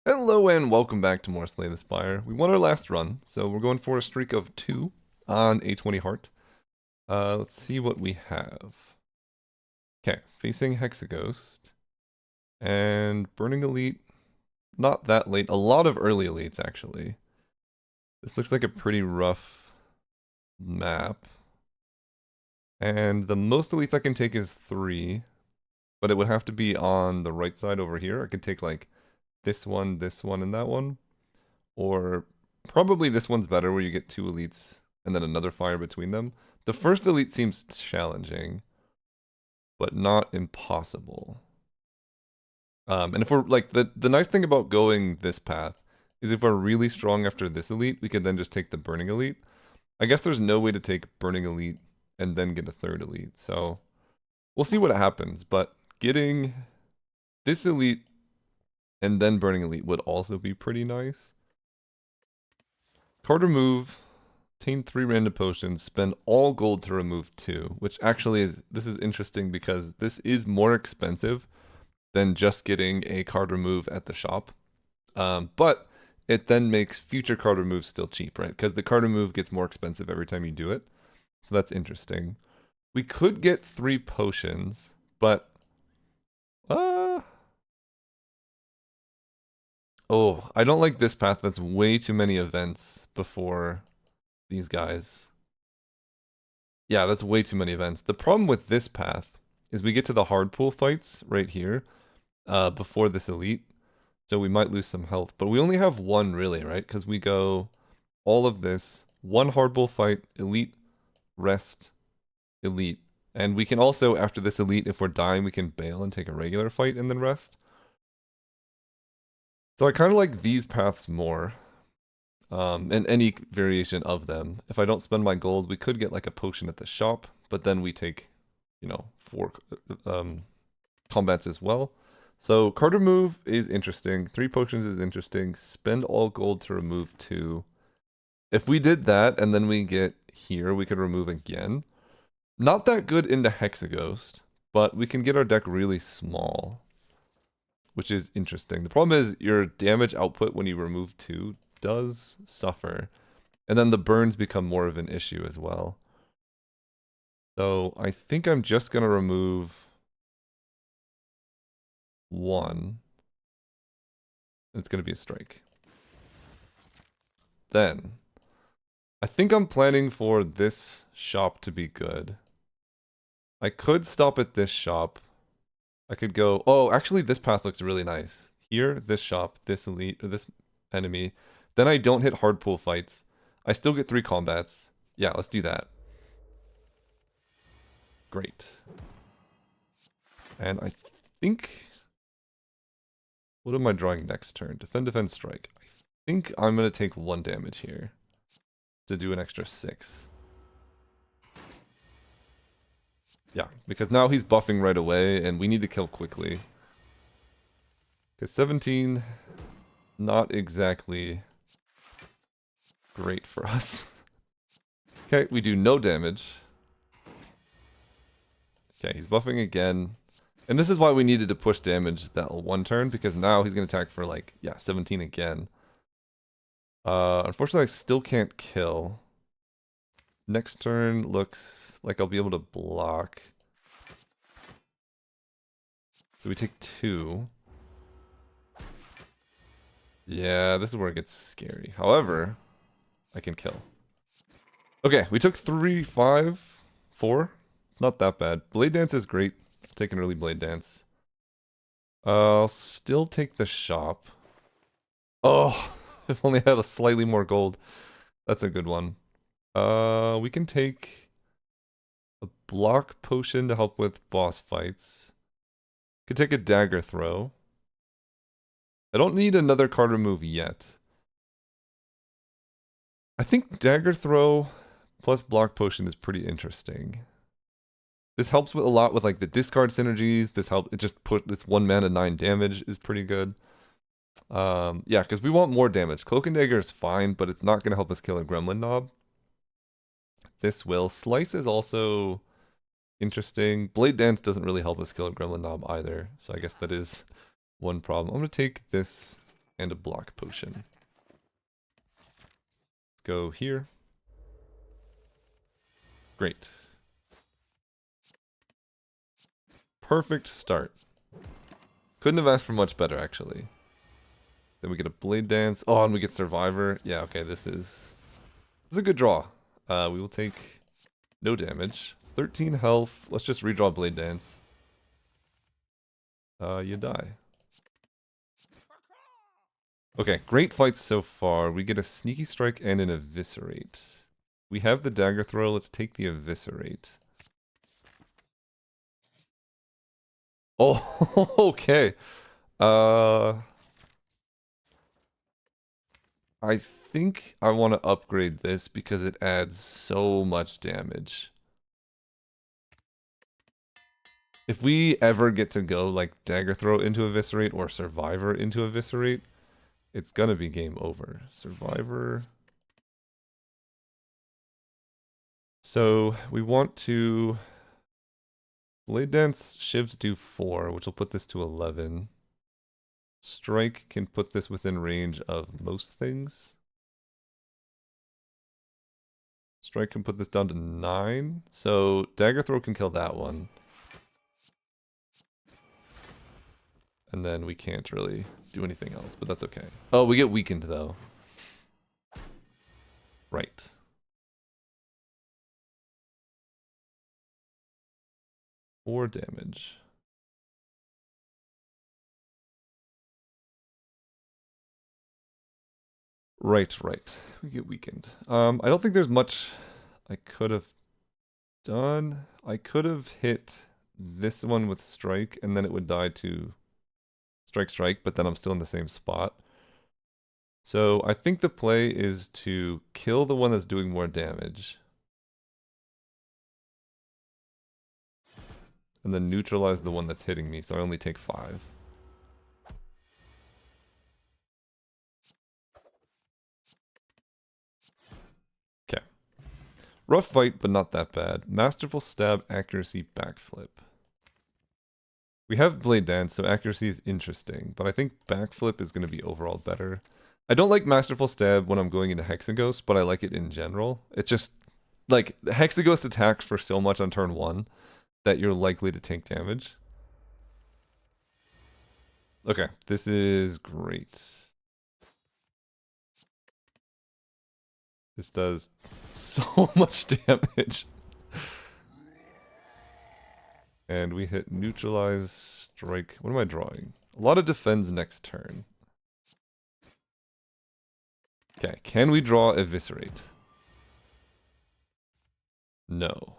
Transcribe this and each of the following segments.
Hello and welcome back to more Slay the Spire. We won our last run, so we're going for a streak of 2 on A20 Heart. Let's see what we have. Okay, facing Hexaghost. And Burning Elite, not that late. A lot of early elites, actually. This looks like a pretty rough map. And the most elites I can take is 3. But it would have to be on the right side over here. I could take like this one, and that one. Or probably this one's better where you get 2 elites and then another fire between them. The first elite seems challenging, but not impossible. And if we're like, the nice thing about going this path is if we're really strong after this elite, we could then just take the burning elite. I guess there's no way to take burning elite and then get a 3rd elite. So we'll see what happens, but getting this elite and then burning elite would also be pretty nice. Card remove, obtain 3 random potions, spend all gold to remove 2, which actually this is interesting because this is more expensive than just getting a card remove at the shop. But it then makes future card removes still cheap, right? Because the card remove gets more expensive every time you do it. So that's interesting. We could get 3 potions, but oh, I don't like this path. That's way too many events before these guys. Yeah, that's way too many events. The problem with this path is we get to the hard pool fights right here before this elite. So we might lose some health. But we only have 1 really, right? Because we go all of this, 1 hard pool fight, elite, rest, elite. And we can also, after this elite, if we're dying, we can bail and take a regular fight and then rest. So I kind of like these paths more. And any variation of them. If I don't spend my gold, we could get like a potion at the shop, but then we take, 4 combats as well. So card remove is interesting. 3 potions is interesting. Spend all gold to remove 2. If we did that and then we get here, we could remove again. Not that good into Hexaghost, but we can get our deck really small, which is interesting. The problem is your damage output when you remove 2 does suffer. And then the burns become more of an issue as well. So I think I'm just going to remove 1. It's going to be a strike. Then, I think I'm planning for this shop to be good. I could stop at this shop. I could go, oh, actually this path looks really nice. Here, this shop, this elite, or this enemy. Then I don't hit hard pool fights. I still get 3 combats. Yeah, let's do that. Great. And I think... What am I drawing next turn? Defend, defend, strike. I think I'm going to take 1 damage here to do an extra 6. Yeah, because now he's buffing right away, and we need to kill quickly. Because 17, not exactly great for us. Okay, we do no damage. Okay, he's buffing again. And this is why we needed to push damage that 1 turn, because now he's going to attack for like, yeah, 17 again. Unfortunately, I still can't kill. Next turn looks like I'll be able to block. So we take 2. Yeah, this is where it gets scary. However, I can kill. Okay, we took 3, 5, 4. It's not that bad. Blade Dance is great. I'll take an early Blade Dance. I'll still take the shop. Oh, if only I had a slightly more gold. That's a good one. We can take a block potion to help with boss fights. Could take a dagger throw. I don't need another card remove yet. I think dagger throw plus block potion is pretty interesting. This helps with a lot with like the discard synergies. This helps it just put its 1 mana 9 damage is pretty good. Yeah, because we want more damage. Cloak and Dagger is fine, but it's not going to help us kill a Gremlin Knob. This will. Slice is also interesting. Blade Dance doesn't really help us kill a Gremlin Knob either, so I guess that is one problem. I'm going to take this and a block potion. Let's go here. Great. Perfect start. Couldn't have asked for much better, actually. Then we get a Blade Dance. Oh, and we get Survivor. Yeah, okay, this is a good draw. We will take no damage. 13 health. Let's just redraw Blade Dance. You die. Okay, great fights so far. We get a Sneaky Strike and an Eviscerate. We have the Dagger Throw. Let's take the Eviscerate. Oh, okay. I think I want to upgrade this because it adds so much damage. If we ever get to go like Dagger Throw into Eviscerate or Survivor into Eviscerate, it's gonna be game over. Survivor. So we want to Blade Dance. Shivs do 4, which will put this to 11. Strike can put this within range of most things. Strike can put this down to 9. So Dagger Throw can kill that one. And then we can't really do anything else, but that's okay. Oh, we get weakened though. Right. Four damage. Right. We get weakened. I don't think there's much I could have done. I could have hit this one with strike, and then it would die to strike, but then I'm still in the same spot. So I think the play is to kill the one that's doing more damage. And then neutralize the one that's hitting me, so I only take 5. Okay. Rough fight, but not that bad. Masterful Stab, Accuracy, Backflip. We have Blade Dance, so accuracy is interesting, but I think Backflip is going to be overall better. I don't like Masterful Stab when I'm going into Hexaghost, but I like it in general. It's just, like, Hexaghost attacks for so much on turn 1 that you're likely to take damage. Okay, this is great. This does so much damage. And we hit neutralize, strike. What am I drawing? A lot of defends next turn. Okay, can we draw Eviscerate? No.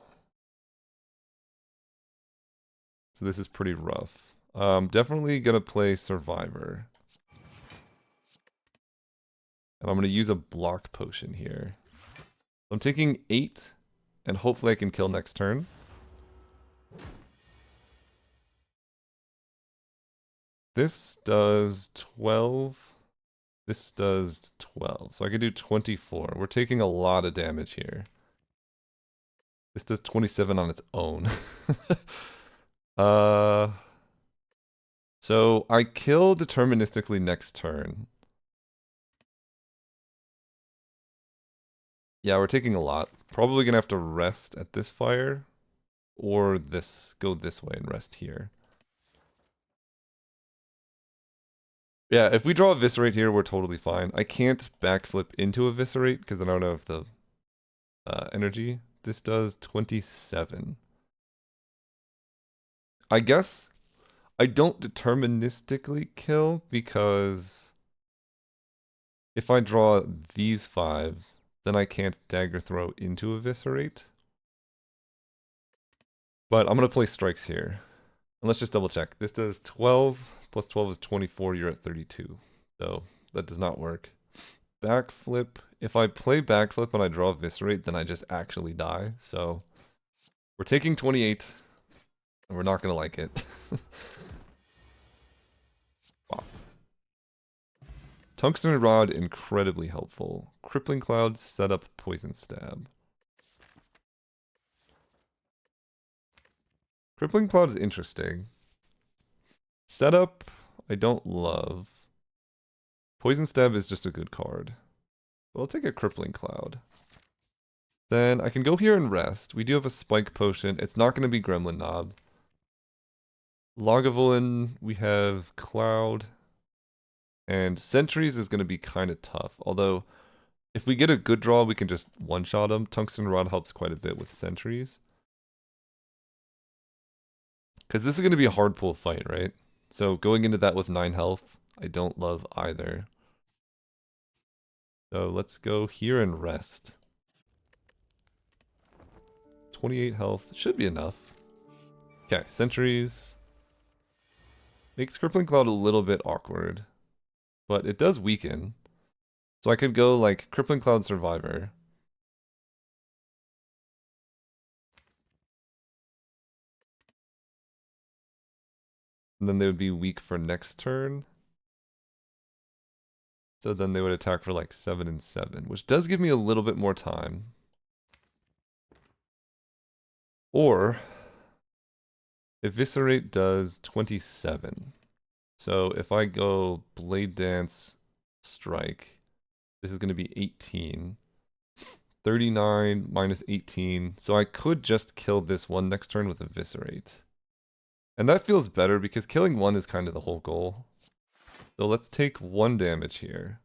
So this is pretty rough. Definitely gonna play Survivor. And I'm gonna use a block potion here. I'm taking 8, and hopefully I can kill next turn. This does 12. This does 12. So I could do 24. We're taking a lot of damage here. This does 27 on its own. So I kill deterministically next turn. Yeah, we're taking a lot. Probably gonna have to rest at this fire. Or go this way and rest here. Yeah, if we draw Eviscerate here, we're totally fine. I can't backflip into Eviscerate because then I don't have the energy. This does 27. I guess I don't deterministically kill because if I draw these 5, then I can't Dagger Throw into Eviscerate. But I'm going to play strikes here. And let's just double check. This does 12, plus 12 is 24, you're at 32. So that does not work. Backflip. If I play backflip and I draw Eviscerate, then I just actually die. So we're taking 28, and we're not going to like it. Wow. Tungsten Rod, incredibly helpful. Crippling Cloud, set up Poison Stab. Crippling Cloud is interesting. Setup, I don't love. Poison Stab is just a good card. But I'll take a Crippling Cloud. Then I can go here and rest. We do have a Spike Potion. It's not going to be Gremlin Knob. Lagavulin, we have Cloud. And Sentries is going to be kind of tough. Although, if we get a good draw, we can just one-shot him. Tungsten Rod helps quite a bit with Sentries. Because this is going to be a hard pull fight, right? So going into that with 9 health, I don't love either. So let's go here and rest. 28 health. Should be enough. Okay, Sentries. Makes Crippling Cloud a little bit awkward. But it does weaken. So I could go like Crippling Cloud Survivor. And then they would be weak for next turn. So then they would attack for like 7 and 7, which does give me a little bit more time. Or Eviscerate does 27. So if I go Blade Dance, Strike, this is going to be 18. 39 minus 18. So I could just kill this one next turn with Eviscerate. And that feels better because killing one is kind of the whole goal. So let's take 1 damage here.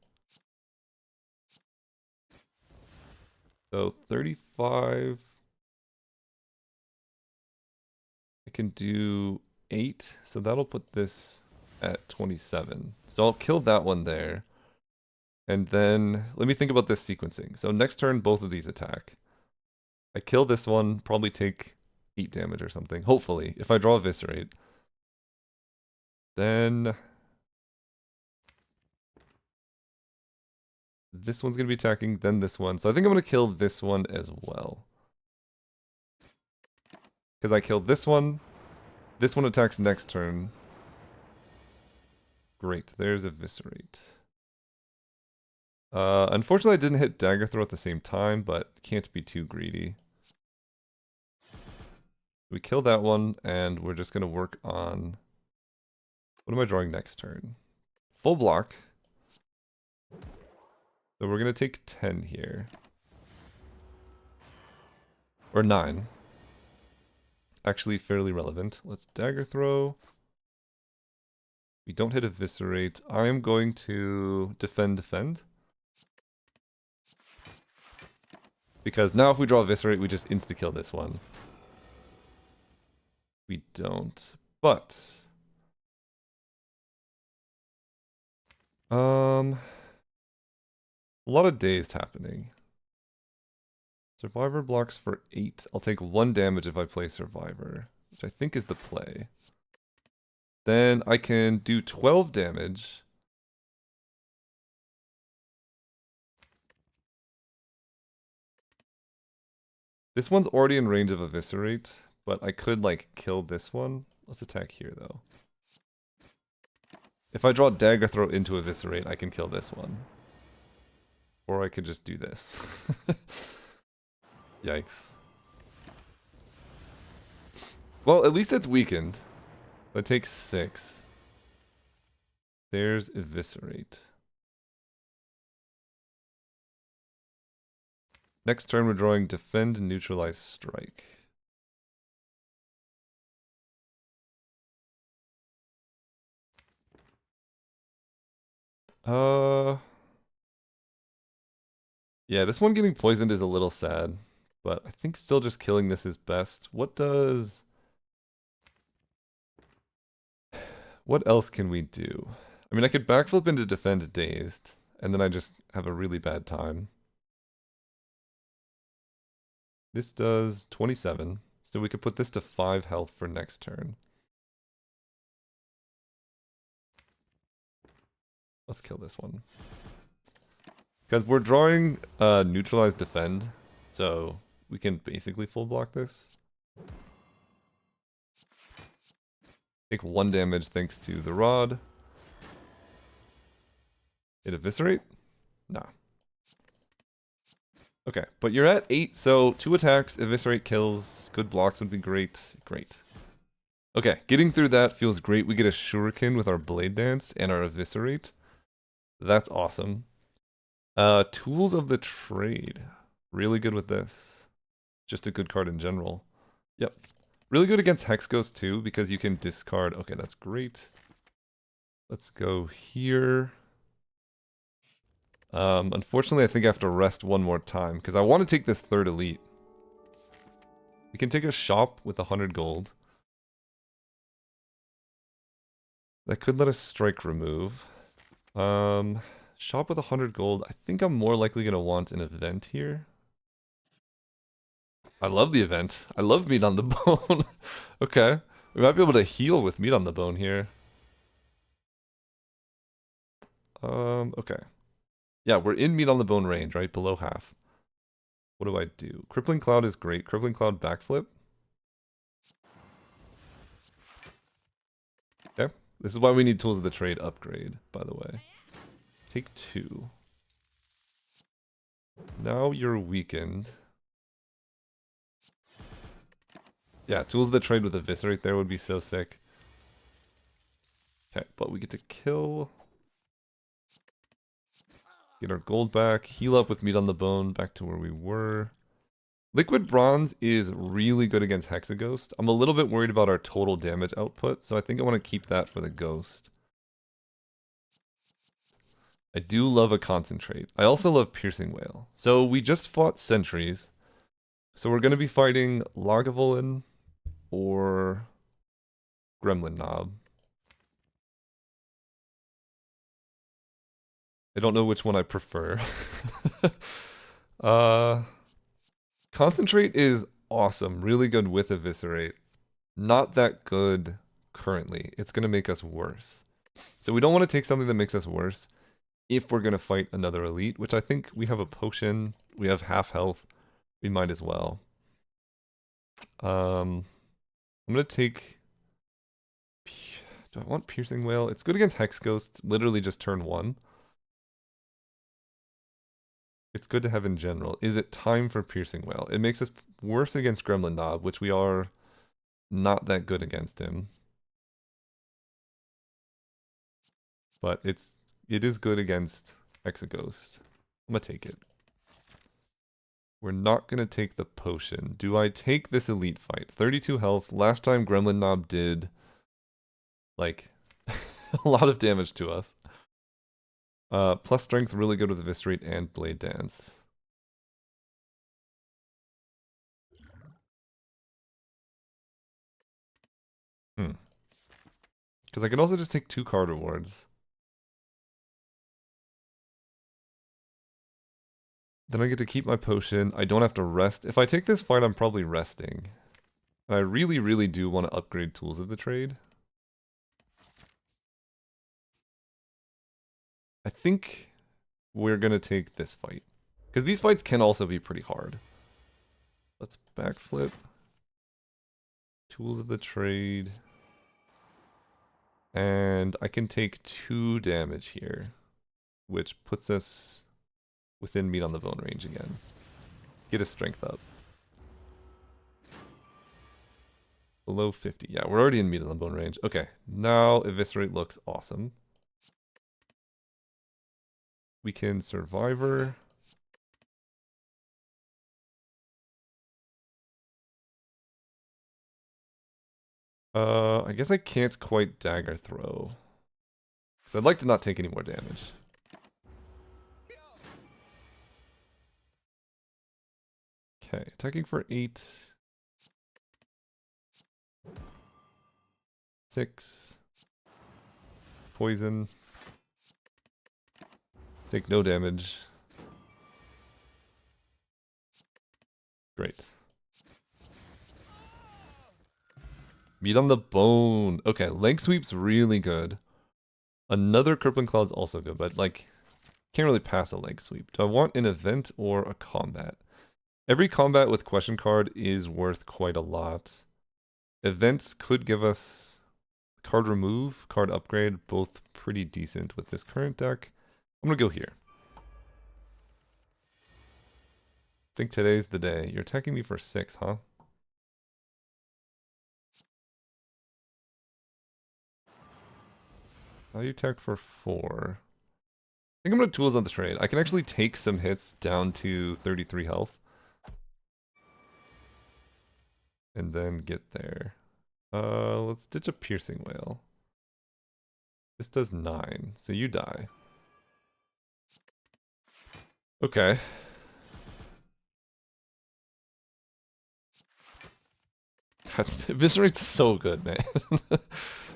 So 35. I can do 8. So that'll put this at 27. So I'll kill that one there. And then let me think about this sequencing. So next turn, both of these attack. I kill this one, probably take 8 damage or something. Hopefully, if I draw Eviscerate. Then this one's going to be attacking, then this one. So I think I'm going to kill this one as well. Because I killed this one. This one attacks next turn. Great, there's Eviscerate. Unfortunately, I didn't hit Dagger Throw at the same time, but can't be too greedy. We kill that one, and we're just going to work on... What am I drawing next turn? Full block. So we're going to take 10 here. Or 9. Actually fairly relevant. Let's Dagger Throw. We don't hit Eviscerate. I am going to defend. Because now if we draw Eviscerate, we just insta-kill this one. We don't. But... a lot of dazed happening. Survivor blocks for 8. I'll take 1 damage if I play Survivor, which I think is the play. Then I can do 12 damage. This one's already in range of Eviscerate, but I could like kill this one. Let's attack here though. If I draw Dagger Throw into Eviscerate, I can kill this one. Or I could just do this. Yikes. Well, at least it's weakened. That takes 6. There's Eviscerate. Next turn we're drawing Defend, Neutralize, Strike. Yeah, this one getting poisoned is a little sad, but I think still just killing this is best. What else can we do? I mean, I could backflip into Defend Dazed, and then I just have a really bad time. This does 27, so we could put this to 5 health for next turn. Let's kill this one. Because we're drawing Neutralize Defend, so we can basically full block this. Take 1 damage thanks to the rod. Hit Eviscerate? Nah. Okay, but you're at 8, so 2 attacks, Eviscerate kills, good blocks would be great. Great. Okay, getting through that feels great. We get a Shuriken with our Blade Dance and our Eviscerate. That's awesome. Tools of the Trade. Really good with this. Just a good card in general. Yep. Really good against Hex Ghost too, because you can discard. Okay, that's great. Let's go here. Unfortunately, I think I have to rest one more time, because I want to take this third elite. We can take a shop with 100 gold. That could let us strike remove. Shop with 100 gold. I think I'm more likely going to want an event here. I love the event. I love meat on the bone. Okay. We might be able to heal with meat on the bone here. Okay. Yeah, we're in meat on the bone range, right? Below half. What do I do? Crippling Cloud is great. Crippling Cloud backflip. Okay. This is why we need Tools of the Trade upgrade, by the way. Take 2. Now you're weakened. Yeah, Tools of the Trade with Eviscerate there would be so sick. Okay, but we get to kill. Get our gold back. Heal up with meat on the bone. Back to where we were. Liquid Bronze is really good against Hexaghost. I'm a little bit worried about our total damage output, so I think I want to keep that for the Ghost. I do love a Concentrate. I also love Piercing Whale. So we just fought Sentries. So we're going to be fighting Lagavulin or Gremlin Knob. I don't know which one I prefer. Concentrate is awesome. Really good with Eviscerate. Not that good currently. It's going to make us worse. So we don't want to take something that makes us worse if we're going to fight another elite, which I think we have a potion. We have half health. We might as well. I'm going to take... Do I want Piercing Whale? It's good against Hex Ghost. Literally just turn 1. It's good to have in general. Is it time for Piercing Whale? It makes us worse against Gremlin Knob, which we are not that good against him. But it is good against Hexaghost. I'm gonna take it. We're not gonna take the potion. Do I take this elite fight? 32 health. Last time Gremlin Knob did like a lot of damage to us. Plus strength, really good with Eviscerate and Blade Dance. Because I can also just take 2 card rewards. Then I get to keep my potion. I don't have to rest. If I take this fight, I'm probably resting. And I really, really do want to upgrade Tools of the Trade. I think we're going to take this fight. Because these fights can also be pretty hard. Let's backflip. Tools of the Trade. And I can take 2 damage here. Which puts us within meat on the bone range again. Get his strength up. Below 50. Yeah, we're already in meat on the bone range. Okay, now Eviscerate looks awesome. We can Survivor. I guess I can't quite Dagger Throw. So I'd like to not take any more damage. Okay, attacking for 8. 6. Poison. Take no damage. Great. Meat on the bone. Okay, leg sweep's really good. Another Crippling Cloud's also good, but like, can't really pass a leg sweep. Do I want an event or a combat? Every combat with question card is worth quite a lot. Events could give us card remove, card upgrade, both pretty decent with this current deck. I'm gonna go here. I think today's the day. You're attacking me for 6, huh? How do you attack for 4? think I'm gonna tools on the trade. I can actually take some hits down to 33 health. And then get there. Let's ditch a piercing whale. This does 9, so you die. Okay. That's Eviscerate's so good, man.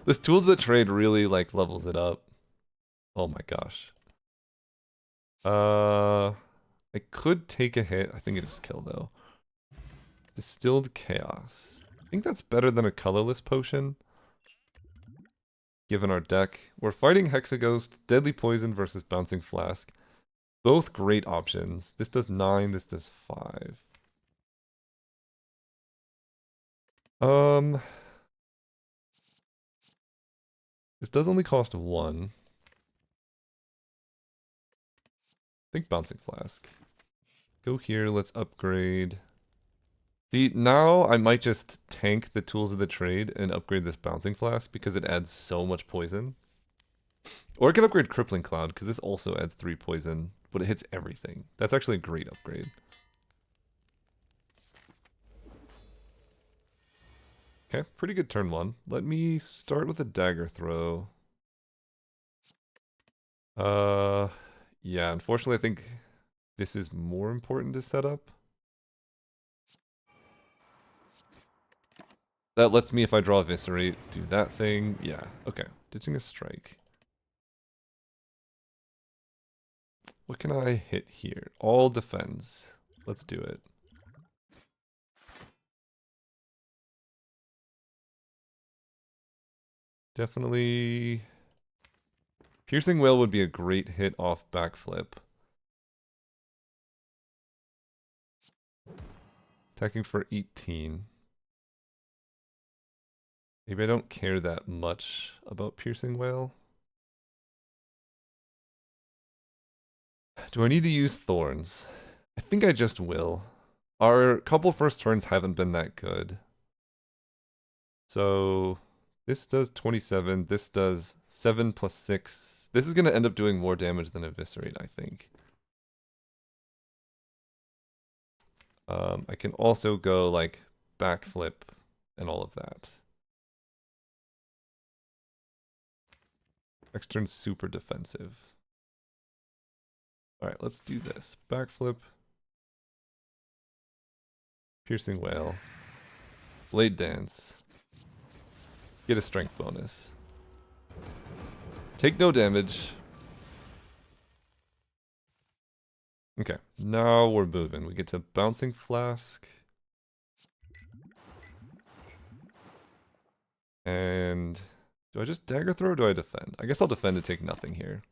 This tools of the trade really like levels it up. Oh my gosh. I could take a hit. I think it is kill though. Distilled Chaos. I think that's better than a colorless potion. Given our deck. We're fighting Hexaghost, Deadly Poison versus Bouncing Flask. Both great options. This does 9, this does 5. This does only cost 1. I think Bouncing Flask. Go here, let's upgrade. See, now I might just tank the tools of the trade and upgrade this Bouncing Flask because it adds so much poison. Or I can upgrade Crippling Cloud because this also adds 3 poison, but it hits everything. That's actually a great upgrade. Okay, pretty good turn 1. Let me start with a dagger throw. Yeah, unfortunately I think this is more important to set up. That lets me, if I draw Eviscerate, do that thing. Yeah, okay. Ditching a strike. What can I hit here? All defends. Let's do it. Definitely... Piercing Whale would be a great hit off backflip. Attacking for 18. Maybe I don't care that much about Piercing Whale. Do I need to use Thorns? I think I just will. Our couple first turns haven't been that good. So this does 27, this does 7 plus 6. This is going to end up doing more damage than Eviscerate, I think. I can also go like backflip and all of that. Next turn's super defensive. Alright, let's do this. Backflip. Piercing Whale. Blade Dance. Get a strength bonus. Take no damage. Okay, now we're moving. We get to Bouncing Flask. And do I just dagger throw or do I defend? I guess I'll defend to take nothing here.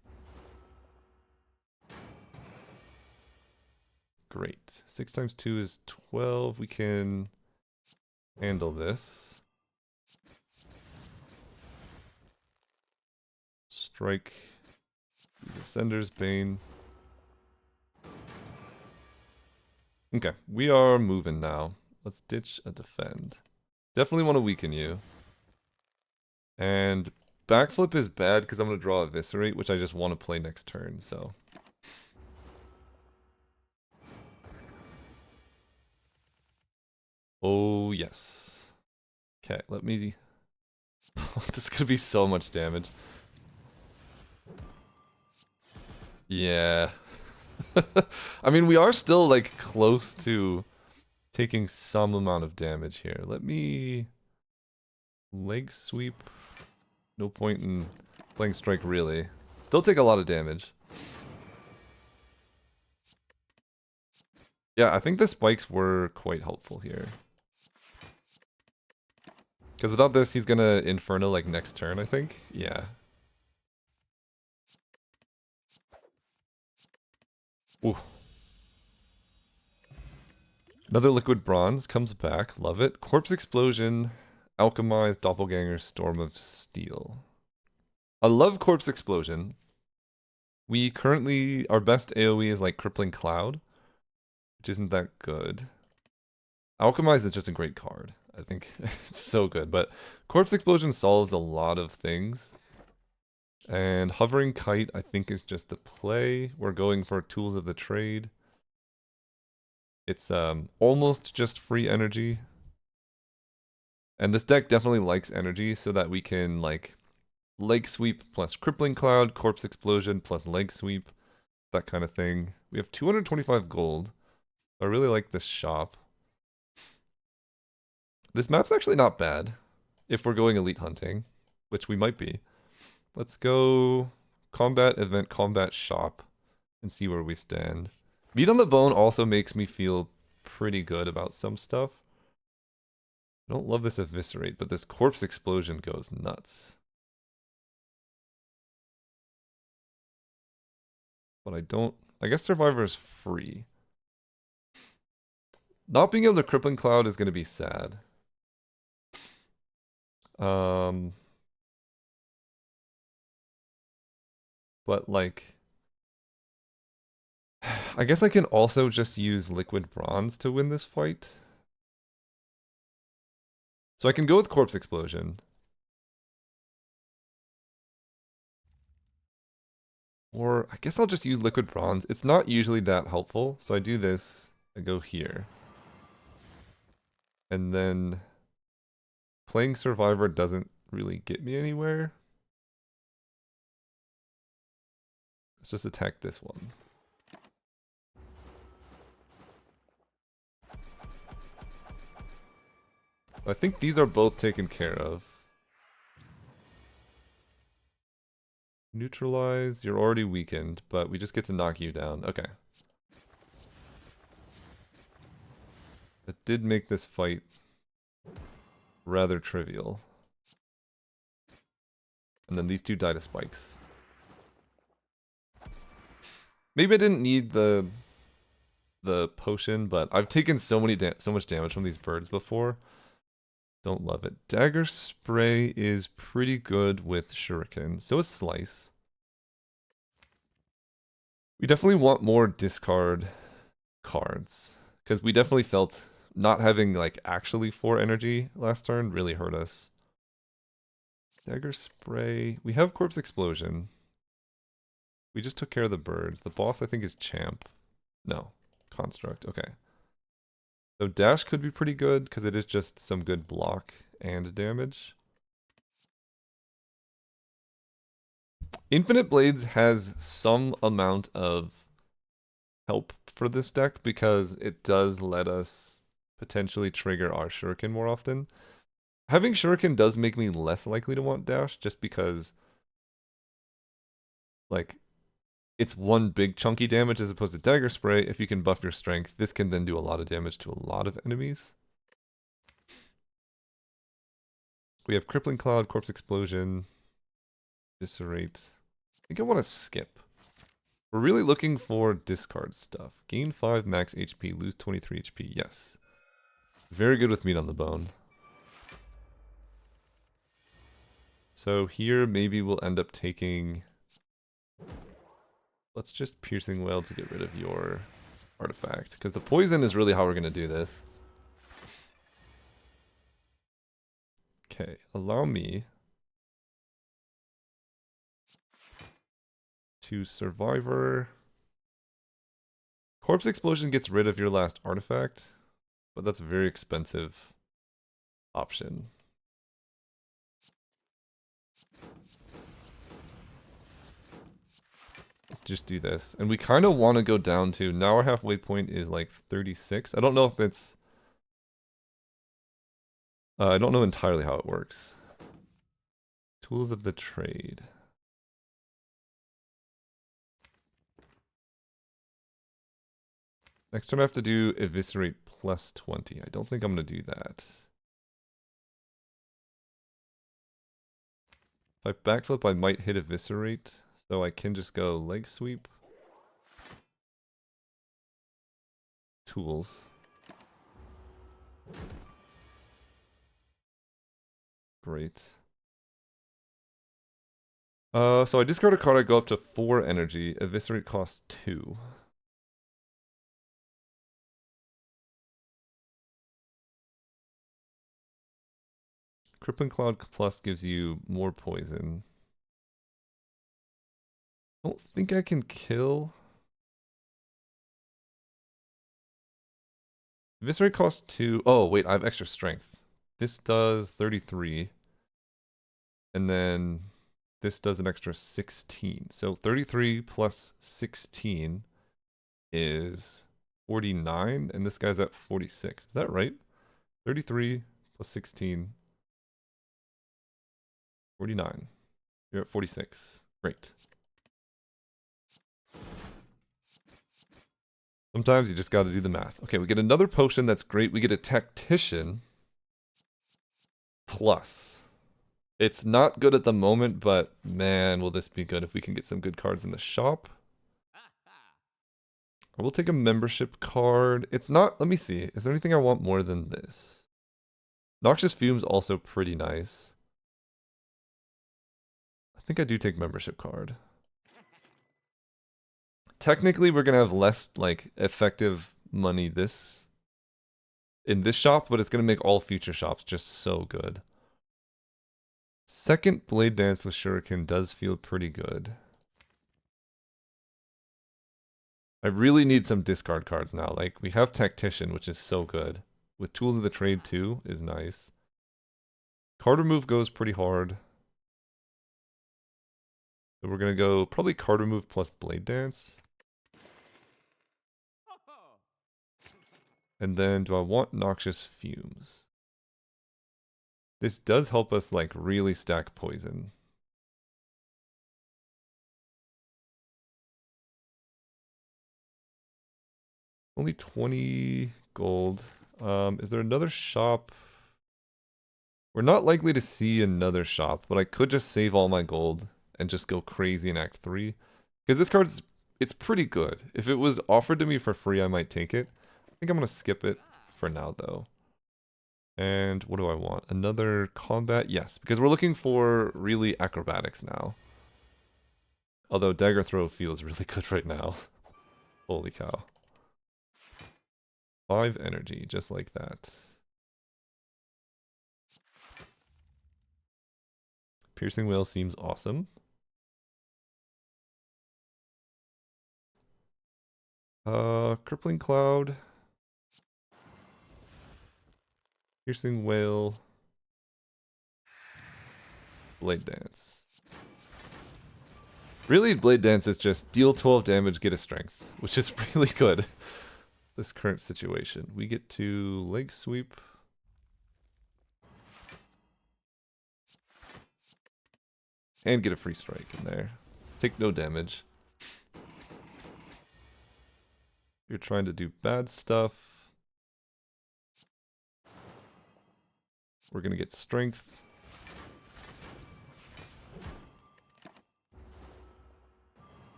Great. 6 times 2 is 12. We can handle this. Strike. Use Ascender's Bane. Okay, we are moving now. Let's ditch a defend. Definitely want to weaken you. And backflip is bad because I'm going to draw Eviscerate, which I just want to play next turn, so. Oh, yes. Okay, let me... This is going to be so much damage. Yeah. I mean, we are still, like, close to taking some amount of damage here. Let me... Leg sweep. No point in playing strike, really. Still take a lot of damage. Yeah, I think the spikes were quite helpful here. Because without this, he's gonna Inferno, like, next turn, I think. Yeah. Ooh. Another liquid bronze comes back. Love it. Corpse Explosion, Alchemized, Doppelganger, Storm of Steel. I love Corpse Explosion. We currently, our best AoE is like Crippling Cloud, which isn't that good. Alchemize is just a great card. I think it's so good, but Corpse Explosion solves a lot of things. And hovering kite, I think, is just the play. We're going for tools of the trade. It's almost just free energy. And this deck definitely likes energy so that we can like leg sweep plus crippling cloud, corpse explosion plus leg sweep, that kind of thing. We have 225 gold. I really like this shop. This map's actually not bad if we're going elite hunting, which we might be. Let's go combat, event, combat, shop, and see where we stand. Meat on the bone also makes me feel pretty good about some stuff. I don't love this eviscerate, but this corpse explosion goes nuts. But I guess Survivor is free. Not being able to crippling cloud is going to be sad. But like, I guess I can also just use liquid bronze to win this fight. So I can go with corpse explosion. Or I guess I'll just use liquid bronze. It's not usually that helpful. So I do this, I go here. And then playing Survivor doesn't really get me anywhere. Let's just attack this one. I think these are both taken care of. Neutralize, you're already weakened, but we just get to knock you down. Okay. That did make this fight rather trivial. And then these two die to spikes. Maybe I didn't need the potion, but I've taken so much damage from these birds before. Don't love it. Dagger spray is pretty good with shuriken. So is slice. We definitely want more discard cards, because we definitely felt not having like actually 4 energy last turn really hurt us. Dagger spray. We have corpse explosion. We just took care of the birds. The boss I think is champ. No, construct. Okay. So dash could be pretty good because it is just some good block and damage. Infinite Blades has some amount of help for this deck because it does let us potentially trigger our shuriken more often. Having shuriken does make me less likely to want dash just because like it's one big chunky damage as opposed to dagger spray. If you can buff your strength, this can then do a lot of damage to a lot of enemies. We have crippling cloud, corpse explosion, eviscerate. I think I want to skip. We're really looking for discard stuff. Gain 5 max HP, lose 23 HP. Yes. Very good with meat on the bone. So here maybe we'll end up taking... Let's just piercing wail to get rid of your artifact. Because the poison is really how we're going to do this. Okay, allow me to Survivor. Corpse Explosion gets rid of your last artifact, but that's a very expensive option. Let's just do this. And we kind of want to go down to, now our halfway point is like 36. I don't know if it's... I don't know entirely how it works. Tools of the trade. Next time I have to do eviscerate plus 20. I don't think I'm going to do that. If I backflip, I might hit eviscerate. So I can just go leg sweep. Tools. Great. So I discard a card, I go up to 4 energy. Eviscerate costs 2. Crippling Cloud Plus gives you more poison. Don't think I can kill. Eviscerate costs 2. Oh, wait, I have extra strength. This does 33. And then this does an extra 16. So 33 plus 16 is 49, and this guy's at 46. Is that right? 33 plus 16, 49. You're at 46. Great. Sometimes you just got to do the math. Okay, we get another potion. That's great. We get a tactician plus. It's not good at the moment, but man, will this be good if we can get some good cards in the shop. I will take a membership card. It's not, let me see. Is there anything I want more than this? Noxious Fume's also pretty nice. I think I do take membership card. Technically, we're gonna have less, like, effective money in this shop, but it's gonna make all future shops just so good. Second Blade Dance with Shuriken does feel pretty good. I really need some discard cards now. Like, we have Tactician, which is so good. With Tools of the Trade too, is nice. Card remove goes pretty hard. So we're gonna go probably card remove plus Blade Dance. And then do I want Noxious Fumes? This does help us like really stack poison. Only 20 gold. Is there another shop? We're not likely to see another shop, but I could just save all my gold and just go crazy in Act 3. Because this card's, it's pretty good. If it was offered to me for free, I might take it. I think I'm going to skip it for now, though. And what do I want? Another combat? Yes, because we're looking for really acrobatics now. Although Dagger Throw feels really good right now. Holy cow. 5 energy, just like that. Piercing Wail seems awesome. Crippling Cloud. Piercing Wail. Blade Dance. Really, Blade Dance is just deal 12 damage, get a strength, which is really good. This current situation. We get to leg sweep. And get a free strike in there. Take no damage. You're trying to do bad stuff. We're gonna get strength.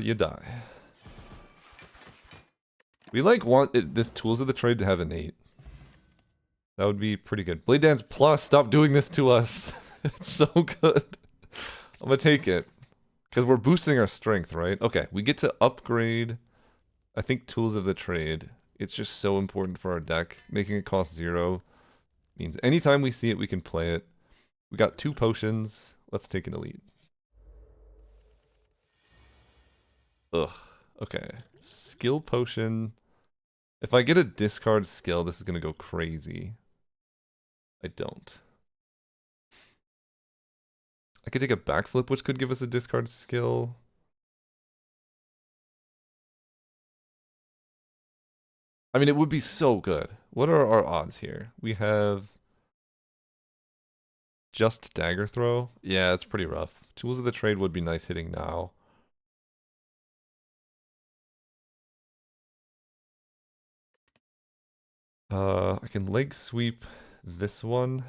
You die. We like want this Tools of the Trade to have an 8. That would be pretty good. Blade Dance Plus, stop doing this to us. It's so good. I'm gonna take it. Because we're boosting our strength, right? Okay, we get to upgrade, I think, Tools of the Trade. It's just so important for our deck. Making it cost 0 means anytime we see it, we can play it. We got 2 potions. Let's take an elite. Ugh. Okay. Skill potion. If I get a discard skill, this is going to go crazy. I don't. I could take a backflip, which could give us a discard skill. I mean, it would be so good. What are our odds here? We have just Dagger Throw. Yeah, it's pretty rough. Tools of the Trade would be nice hitting now. I can leg sweep this one.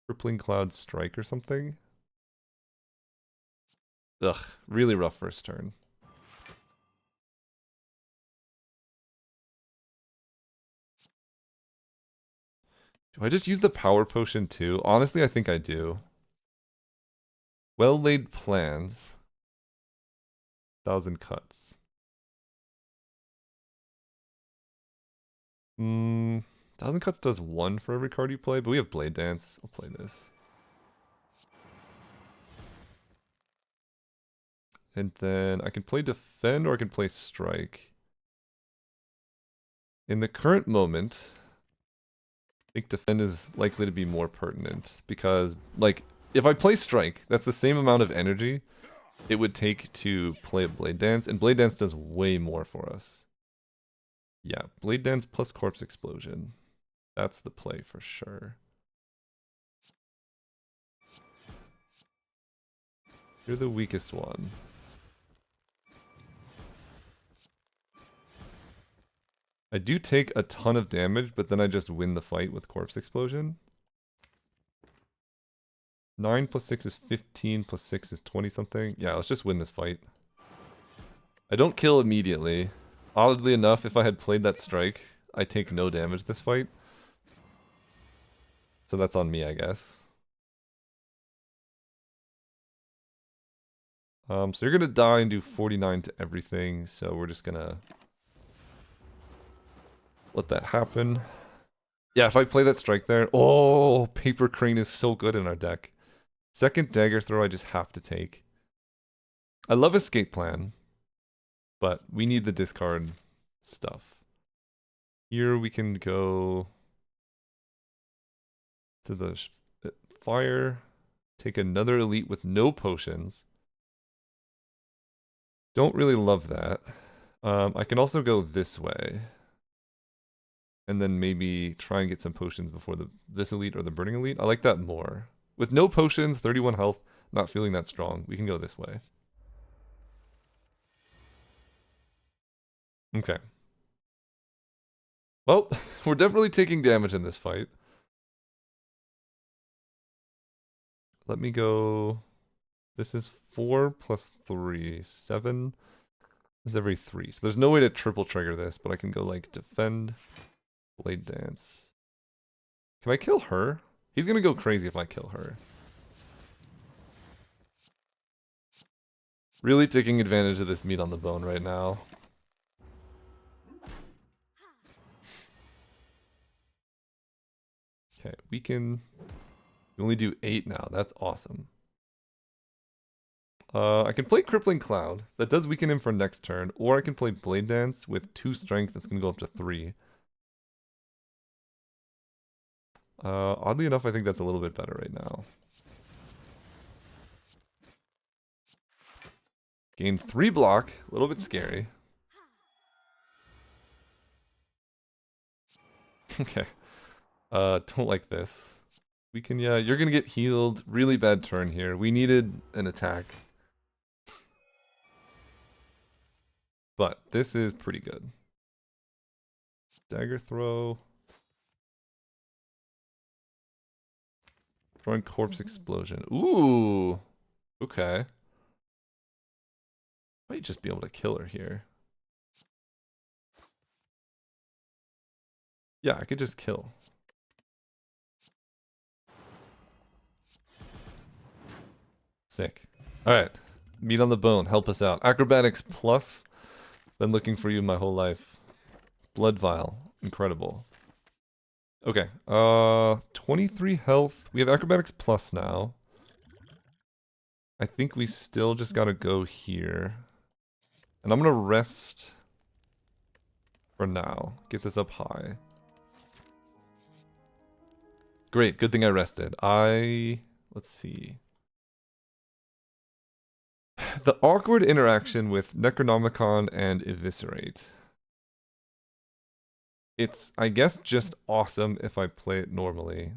Crippling Cloud Strike or something. Ugh, really rough first turn. Do I just use the power potion too? Honestly, I think I do. Well-laid plans. 1,000 cuts. Thousand Cuts does 1 for every card you play, but we have Blade Dance. I'll play this. And then I can play Defend or I can play Strike. In the current moment, I think Defend is likely to be more pertinent because, like, if I play Strike, that's the same amount of energy it would take to play a Blade Dance, and Blade Dance does way more for us. Yeah, Blade Dance plus Corpse Explosion. That's the play for sure. You're the weakest one. I do take a ton of damage, but then I just win the fight with Corpse Explosion. 9 plus 6 is 15, plus 6 is 20 something. Yeah, let's just win this fight. I don't kill immediately. Oddly enough, if I had played that strike, I take no damage this fight. So that's on me, I guess. So you're gonna die and do 49 to everything, so we're just gonna let that happen. Yeah, if I play that strike there, oh, Paper Crane is so good in our deck. Second Dagger Throw I just have to take. I love Escape Plan, but we need the discard stuff. Here we can go to the fire, take another elite with no potions. Don't really love that. I can also go this way. And then maybe try and get some potions before this elite or the burning elite. I like that more. With no potions, 31 health, not feeling that strong. We can go this way. Okay. Well, we're definitely taking damage in this fight. Let me go... This is 4 plus 3. 7 is every 3. So there's no way to triple trigger this, but I can go like Defend, Blade Dance. Can I kill her? He's gonna go crazy if I kill her. Really taking advantage of this meat on the bone right now. Okay, we only do 8 now. That's awesome. I can play Crippling Cloud. That does weaken him for next turn. Or I can play Blade Dance with 2 strength. That's going to go up to 3. Oddly enough, I think that's a little bit better right now. Gain 3 block. A little bit scary. Okay. Don't like this. We can, yeah, you're going to get healed. Really bad turn here. We needed an attack. But this is pretty good. Dagger throw. Throwing Corpse Explosion. Ooh. Okay. Might just be able to kill her here. Yeah, I could just kill. Sick. Alright. Meat on the bone. Help us out. Acrobatics plus. Been looking for you my whole life. Blood Vial. Incredible. Okay. 23 health. We have Acrobatics plus now. I think we still just gotta go here. And I'm gonna rest for now. Gets us up high. Great. Good thing I rested. Let's see. The awkward interaction with Necronomicon and Eviscerate. It's, I guess, just awesome if I play it normally.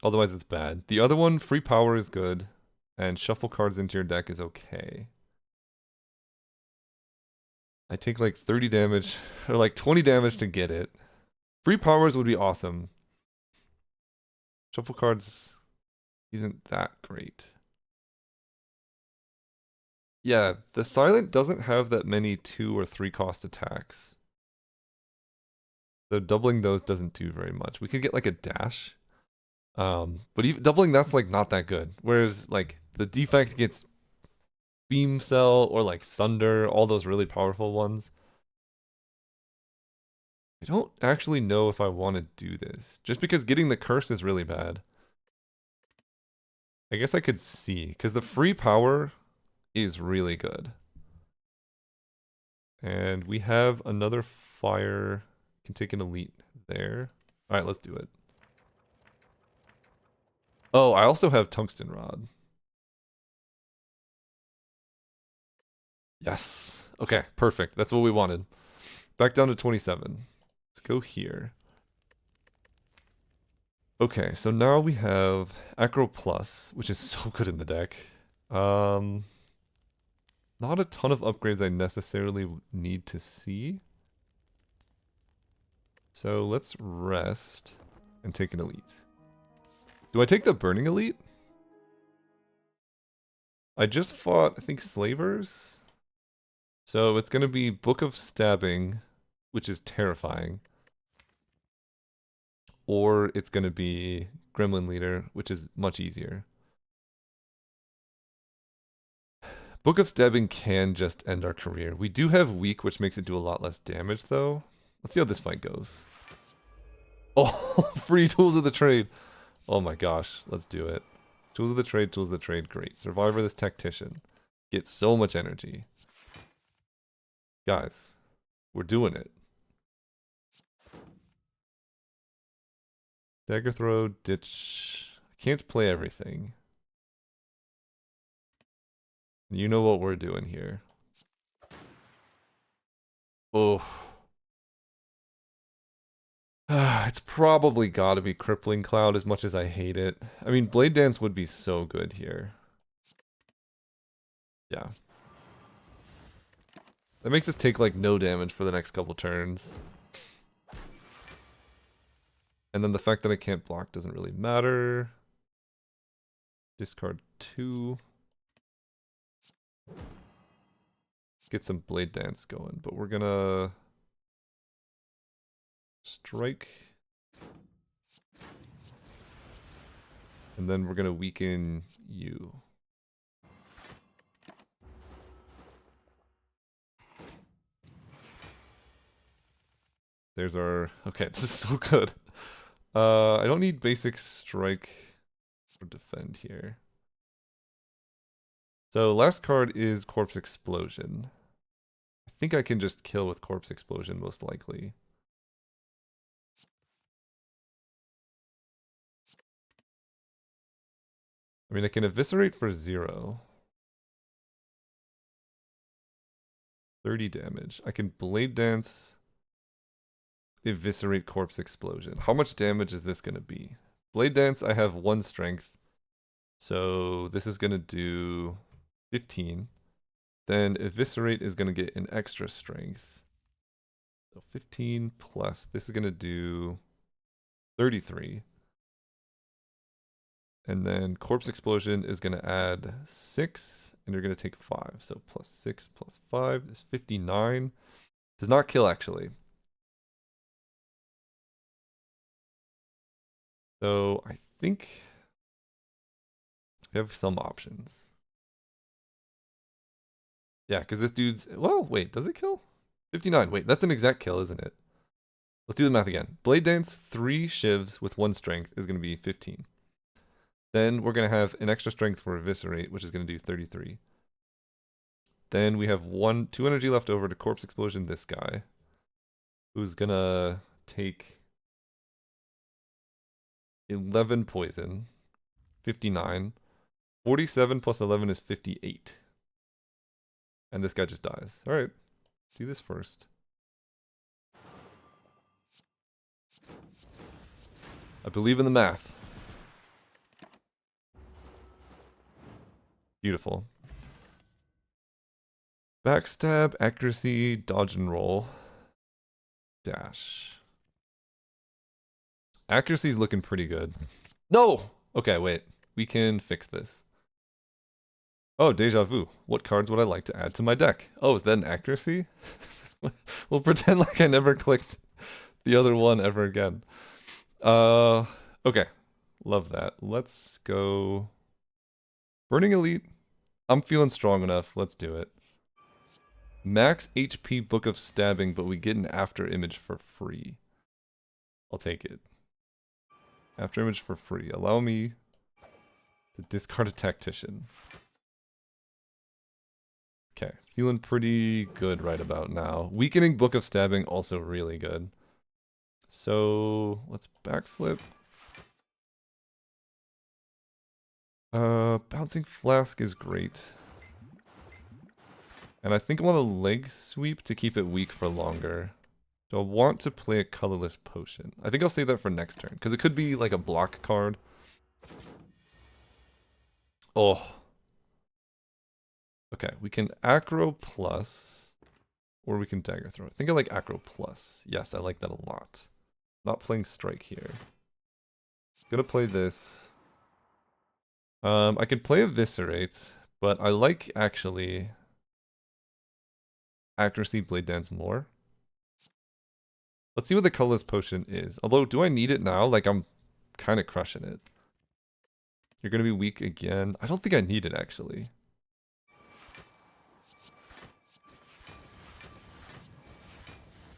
Otherwise it's bad. The other one, Free Power, is good. And shuffle cards into your deck is okay. I take like 30 damage, or like 20 damage to get it. Free Powers would be awesome. Shuffle cards isn't that great. Yeah, the Silent doesn't have that many 2 or 3 cost attacks. So doubling those doesn't do very much. We could get like a dash. But even doubling that's like not that good. Whereas like the defect gets Beam Cell or like Sunder, all those really powerful ones. I don't actually know if I want to do this. Just because getting the curse is really bad. I guess I could see, because the free power is really good. And we have another fire. Can take an elite there. Alright, let's do it. Oh, I also have tungsten rod. Yes. Okay, perfect. That's what we wanted. Back down to 27. Let's go here. Okay, so now we have Acro Plus, which is so good in the deck. Not a ton of upgrades I necessarily need to see. So let's rest and take an elite. Do I take the Burning Elite? I just fought, I think, Slavers. So it's going to be Book of Stabbing, which is terrifying. Or it's going to be Gremlin Leader, which is much easier. Book of Stabbing can just end our career. We do have Weak, which makes it do a lot less damage, though. Let's see how this fight goes. Oh, free Tools of the Trade. Oh my gosh, let's do it. Tools of the Trade, great. Survivor this Tactician. Get so much energy. Guys, we're doing it. Dagger Throw, Ditch. I can't play everything. You know what we're doing here. Oh. It's probably gotta be Crippling Cloud as much as I hate it. I mean, Blade Dance would be so good here. Yeah. That makes us take like no damage for the next couple turns. And then the fact that I can't block doesn't really matter. Discard 2. Get some Blade Dance going, but we're gonna strike. And then we're gonna weaken you. There's our... Okay, this is so good. I don't need basic strike or defend here. So last card is Corpse Explosion. I think I can just kill with Corpse Explosion most likely. I mean, I can eviscerate for 0. 30 damage. I can Blade Dance, eviscerate Corpse Explosion. How much damage is this going to be? Blade Dance, I have 1 strength. So this is going to do 15. Then eviscerate is going to get an extra strength. So 15 plus, this is going to do 33. And then Corpse Explosion is going to add 6, and you're going to take 5. So plus 6 plus 5 is 59. Does not kill, actually. So I think we have some options. Yeah, because this dude's... Well, wait, does it kill? 59. Wait, that's an exact kill, isn't it? Let's do the math again. Blade Dance, 3 Shivs with 1 strength is going to be 15. Then we're going to have an extra strength for Eviscerate, which is going to do 33. Then we have 2 energy left over to Corpse Explosion this guy, who's going to take 11 poison, 59. 47 plus 11 is 58. And this guy just dies. Alright, let's do this first. I believe in the math. Beautiful. Backstab, accuracy, dodge and roll. Dash. Accuracy's looking pretty good. No! Okay, wait. We can fix this. Oh, deja vu. What cards would I like to add to my deck? Oh, is that an accuracy? We'll pretend like I never clicked the other one ever again. Okay. Love that. Let's go... Burning Elite. I'm feeling strong enough. Let's do it. Max HP Book of Stabbing, but we get an after image for free. I'll take it. After image for free. Allow me to discard a Tactician. Okay, feeling pretty good right about now. Weakening Book of Stabbing, also really good. So, let's backflip. Bouncing Flask is great. And I think I want a leg sweep to keep it weak for longer. So I want to play a colorless potion. I think I'll save that for next turn, because it could be like a block card. Oh. Okay, we can Acro Plus, or we can Dagger Throw. I think I like Acro Plus. Yes, I like that a lot. Not playing Strike here. Gonna play this. I can play Eviscerate, but I like, actually, Accuracy Blade Dance more. Let's see what the colorless potion is. Although, do I need it now? Like, I'm kind of crushing it. You're going to be weak again. I don't think I need it, actually.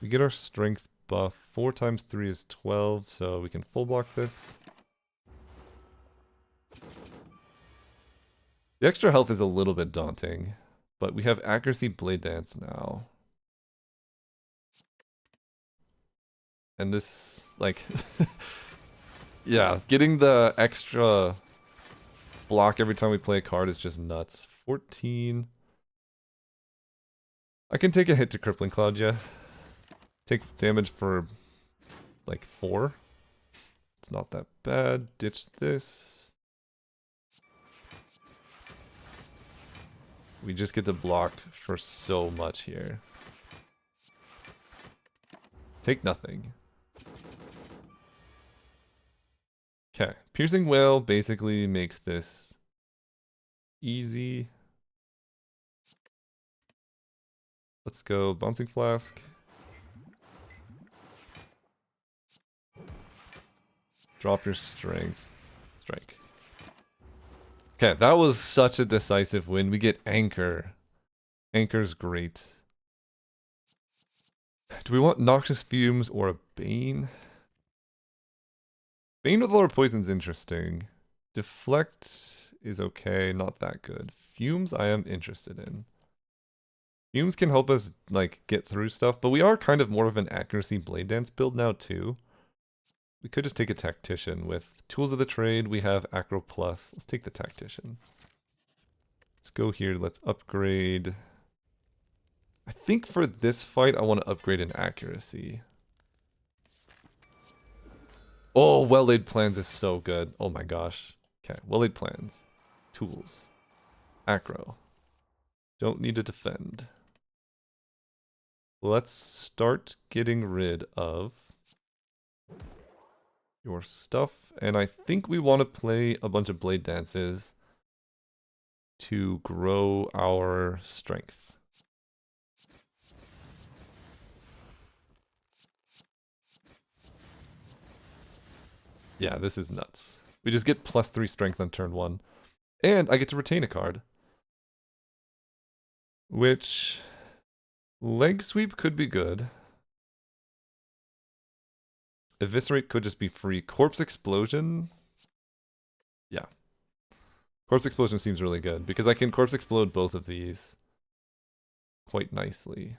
We get our strength buff. 4 times 3 is 12, so we can full block this. The extra health is a little bit daunting, but we have Accuracy Blade Dance now. And this, like, yeah, getting the extra block every time we play a card is just nuts. 14. I can take a hit to Crippling Cloud, yeah. Take damage for, like, 4. It's not that bad. Ditch this. We just get to block for so much here. Take nothing. Okay, Piercing Wail basically makes this easy. Let's go Bouncing Flask. Drop your strength. Strike. Okay, that was such a decisive win. We get Anchor. Anchor's great. Do we want Noxious Fumes or a Bane? Bane with lower poison's interesting. Deflect is okay, not that good. Fumes I am interested in. Fumes can help us, like, get through stuff, but we are kind of more of an accuracy Blade Dance build now, too. We could just take a Tactician. With Tools of the Trade, we have Acro Plus. Let's take the Tactician. Let's go here, let's upgrade. I think for this fight, I want to upgrade in accuracy. Oh, Well-Laid Plans is so good. Oh my gosh. Okay, Well-Laid Plans. Tools. Acro. Don't need to defend. Let's start getting rid of your stuff. And I think we want to play a bunch of Blade Dances to grow our strength. Yeah, this is nuts. We just get +3 strength on turn 1. And I get to retain a card. Which, Leg Sweep could be good. Eviscerate could just be free. Corpse Explosion? Yeah. Corpse Explosion seems really good, because I can Corpse Explode both of these quite nicely.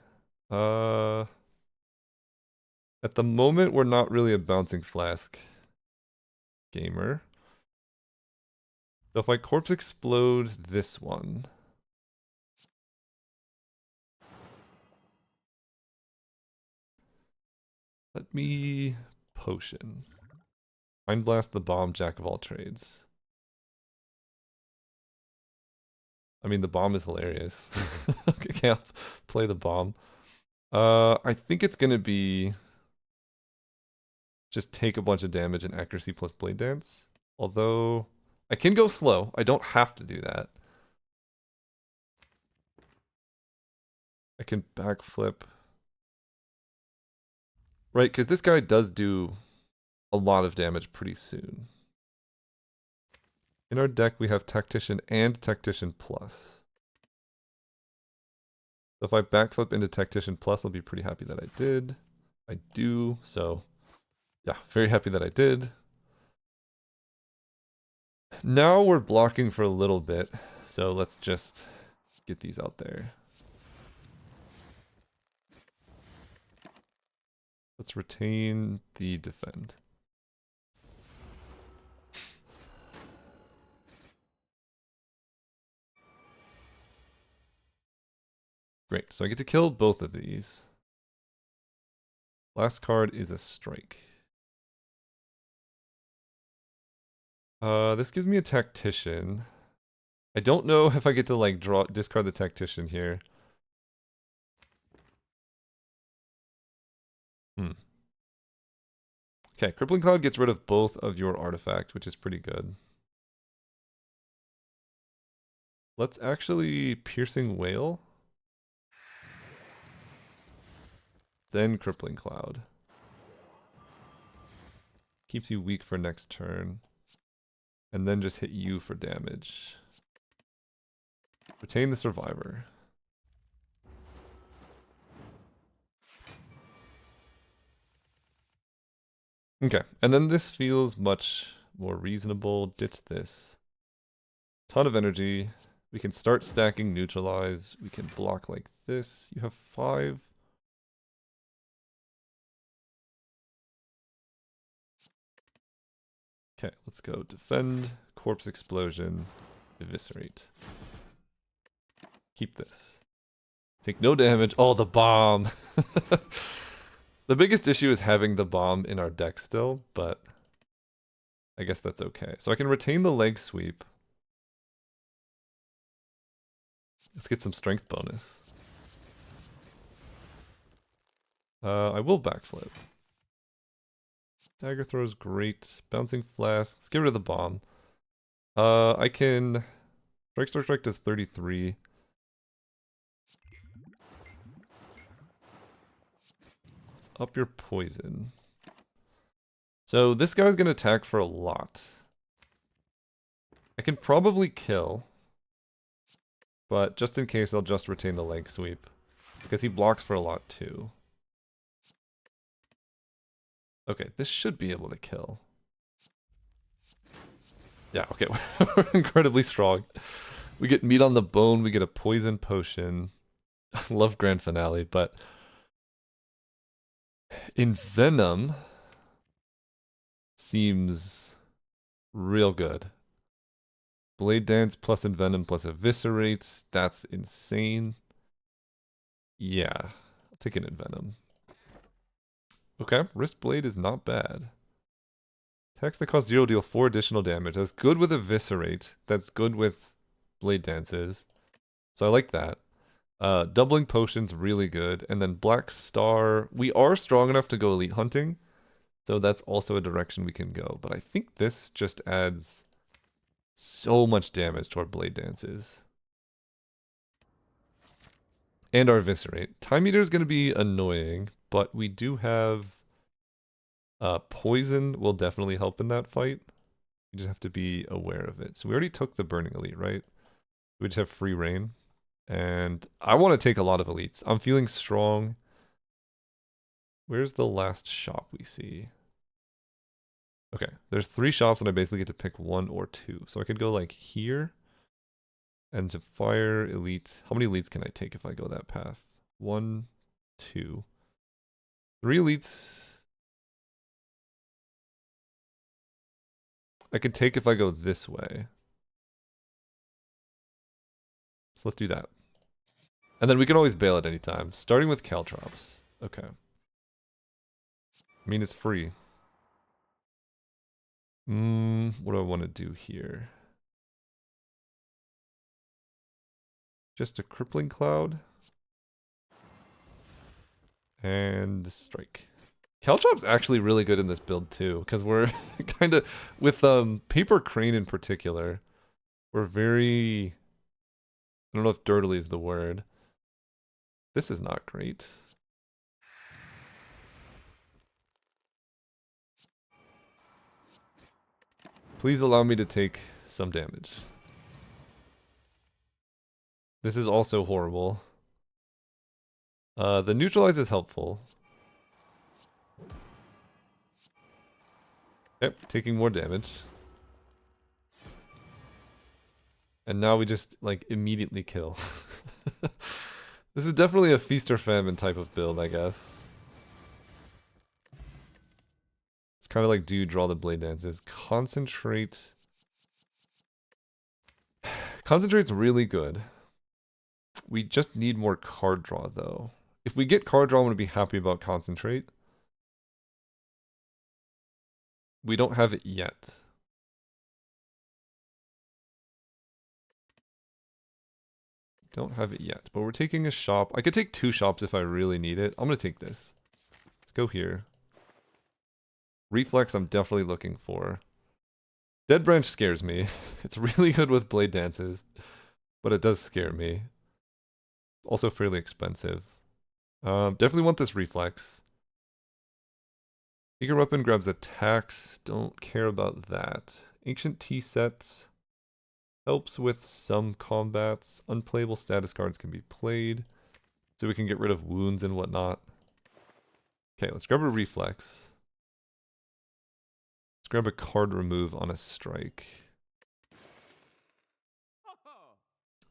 At the moment, we're not really a Bouncing Flask gamer. So if I Corpse Explode this one... Let me potion. Mind Blast the bomb, Jack of all trades. I mean, the bomb is hilarious. I can't play the bomb. I think it's gonna be just take a bunch of damage and accuracy plus Blade Dance. Although I can go slow. I don't have to do that. I can backflip. Right, because this guy does do a lot of damage pretty soon. In our deck, we have Tactician and Tactician Plus. So if I backflip into Tactician Plus, I'll be pretty happy that I did. I do, so yeah, very happy that I did. Now we're blocking for a little bit, so let's just get these out there. Let's retain the defend. Great, so I get to kill both of these. Last card is a strike. This gives me a Tactician. I don't know if I get to like discard the Tactician here. Okay, Crippling Cloud gets rid of both of your artifact, which is pretty good. Let's actually Piercing Wail. Then Crippling Cloud. Keeps you weak for next turn. And then just hit you for damage. Retain the Survivor. Okay, and then this feels much more reasonable. Ditch this. Ton of energy. We can start stacking Neutralize. We can block like this. You have 5. Okay, let's go Defend, Corpse Explosion, Eviscerate. Keep this. Take no damage. Oh, the bomb. The biggest issue is having the bomb in our deck still, but I guess that's okay. So I can retain the leg sweep. Let's get some strength bonus. I will backflip. Dagger throw's great. Bouncing flask. Let's get rid of the bomb. I can... Strike does 33. Let's up your poison. So this guy's gonna attack for a lot. I can probably kill. But just in case, I'll just retain the leg sweep. Because he blocks for a lot too. Okay, this should be able to kill. Yeah, okay, we're incredibly strong. We get meat on the bone, we get a poison potion. I love Grand Finale, but... Envenom seems real good. Blade Dance plus Envenom plus Eviscerate, that's insane. Yeah, I'll take an Envenom. Okay, Wrist Blade is not bad. Attacks that cost 0 deal 4 additional damage. That's good with Eviscerate. That's good with Blade Dances. So I like that. Doubling Potion's really good. And then Black Star. We are strong enough to go Elite Hunting. So that's also a direction we can go. But I think this just adds so much damage to our Blade Dances. And our Eviscerate. Time Eater is going to be annoying. But we do have... Poison will definitely help in that fight. You just have to be aware of it. So we already took the Burning Elite, right? We just have free reign. And I want to take a lot of elites. I'm feeling strong. Where's the last shop we see? Okay, there's 3 shops and I basically get to pick 1 or 2. So I could go like here. And to fire elite. How many elites can I take if I go that path? 1, 2. 3 elites. I could take if I go this way. So let's do that. And then we can always bail at any time. Starting with Caltrops. Okay. I mean, it's free. What do I want to do here? Just a Crippling Cloud. And Strike. Caltrop's actually really good in this build too, because we're kind of, with Paper Crane in particular, we're very, I don't know if dirtily is the word. This is not great. Please allow me to take some damage. This is also horrible. The neutralize is helpful. Yep, taking more damage. And now we just, like, immediately kill. This is definitely a feast or famine type of build, I guess. It's kind of like, do you draw the blade dances? Concentrate. Concentrate's really good. We just need more card draw, though. If we get card draw, I'm going to be happy about Concentrate. We don't have it yet. Don't have it yet, but we're taking a shop. I could take 2 shops if I really need it. I'm going to take this. Let's go here. Reflex I'm definitely looking for. Dead Branch scares me. It's really good with blade dances, but it does scare me. Also fairly expensive. Definitely want this Reflex. Eager Weapon grabs attacks. Don't care about that. Ancient Tea Set helps with some combats. Unplayable status cards can be played, so we can get rid of wounds and whatnot. Okay, let's grab a Reflex. Let's grab a card remove on a strike.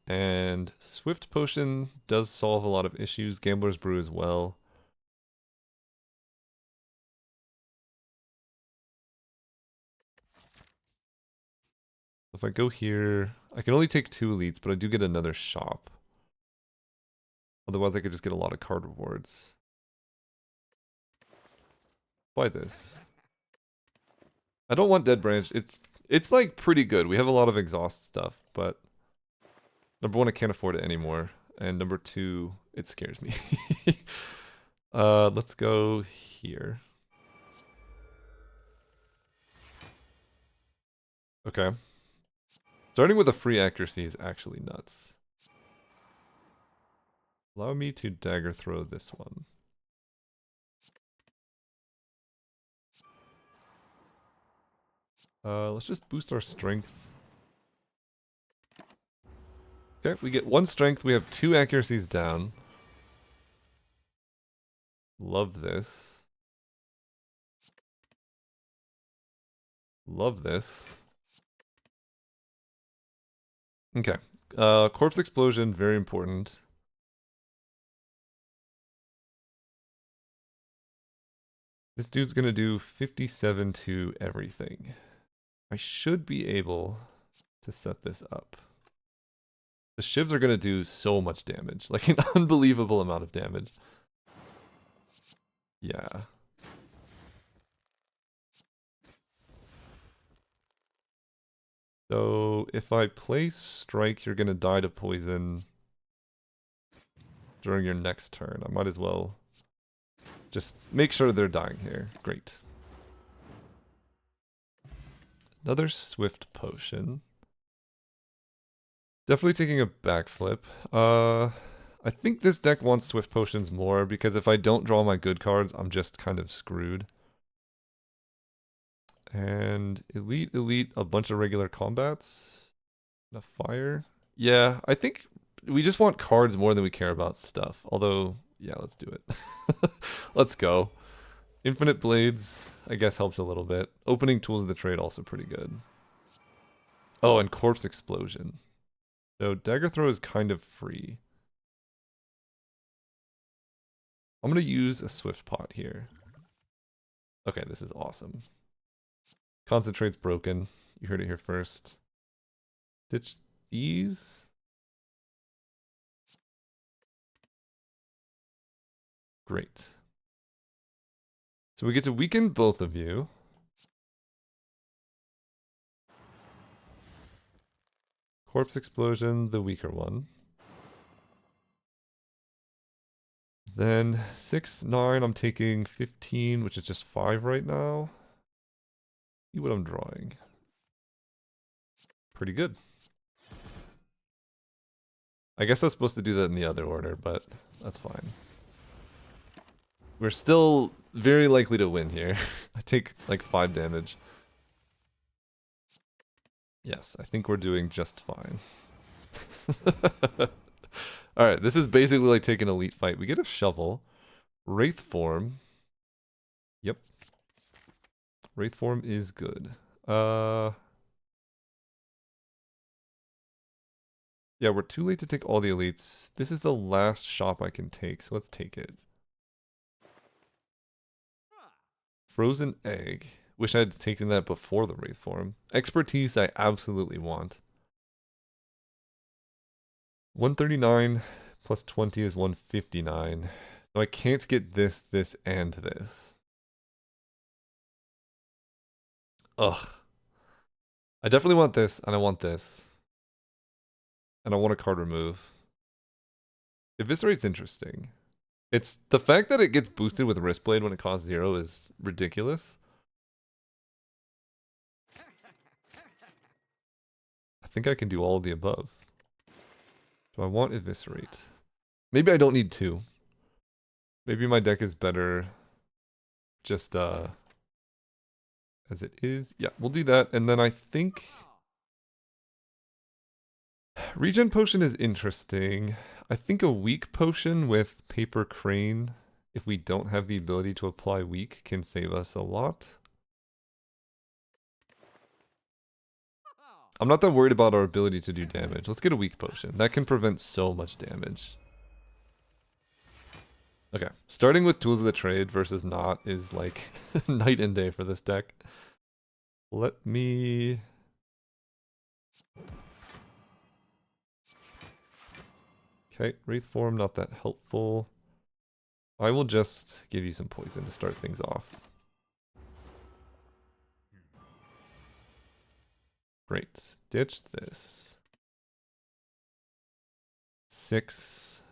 And Swift Potion does solve a lot of issues. Gambler's Brew as well. If I go here, I can only take 2 elites, but I do get another shop. Otherwise I could just get a lot of card rewards. Buy this. I don't want Dead Branch. It's like pretty good. We have a lot of exhaust stuff, but number 1, I can't afford it anymore. And number 2, it scares me. Let's go here. Okay. Starting with a free accuracy is actually nuts. Allow me to dagger throw this one. Let's just boost our strength. Okay, we get 1 strength. We have 2 accuracies down. Love this. Love this. Okay. Corpse Explosion, very important. This dude's gonna do 57 to everything. I should be able to set this up. The Shivs are gonna do so much damage. Like an unbelievable amount of damage. Yeah. So if I place Strike, you're gonna die to poison during your next turn. I might as well just make sure they're dying here. Great. Another Swift Potion. Definitely taking a backflip. I think this deck wants Swift Potions more, because if I don't draw my good cards, I'm just kind of screwed. And Elite, a bunch of regular combats. And a fire. Yeah, I think we just want cards more than we care about stuff. Although, yeah, let's do it. Let's go. Infinite Blades, I guess, helps a little bit. Opening Tools of the Trade, also pretty good. Oh, and Corpse Explosion. So Dagger Throw is kind of free. I'm going to use a Swift Pot here. Okay, this is awesome. Concentrate's broken. You heard it here first. Ditch these. Great. So we get to weaken both of you. Corpse Explosion, the weaker one. Then 6, 9, I'm taking 15, which is just 5 right now. See what I'm drawing. Pretty good. I guess I was supposed to do that in the other order, but that's fine. We're still very likely to win here. I take like 5 damage. Yes, I think we're doing just fine. Alright, this is basically like taking an elite fight. We get a shovel. Wraith form. Yep. Wraith form is good. Yeah, we're too late to take all the elites. This is the last shop I can take, so let's take it. Frozen egg. Wish I had taken that before the Wraith form. Expertise I absolutely want. 139 plus 20 is 159. So I can't get this, this, and this. Ugh. I definitely want this, and I want this. And I want a card remove. Eviscerate's interesting. It's the fact that it gets boosted with Wristblade when it costs 0 is ridiculous. I think I can do all of the above. Do I want Eviscerate? Maybe I don't need 2. Maybe my deck is better just as it is. Yeah, we'll do that. And then I think Regen Potion is interesting. I think a weak potion with Paper Crane, if we don't have the ability to apply weak, can save us a lot. I'm not that worried about our ability to do damage. Let's get a weak potion. That can prevent so much damage. Okay, starting with Tools of the Trade versus not is like night and day for this deck. Let me... Okay, Wraith form, not that helpful. I will just give you some poison to start things off. Great. Ditch this. 6.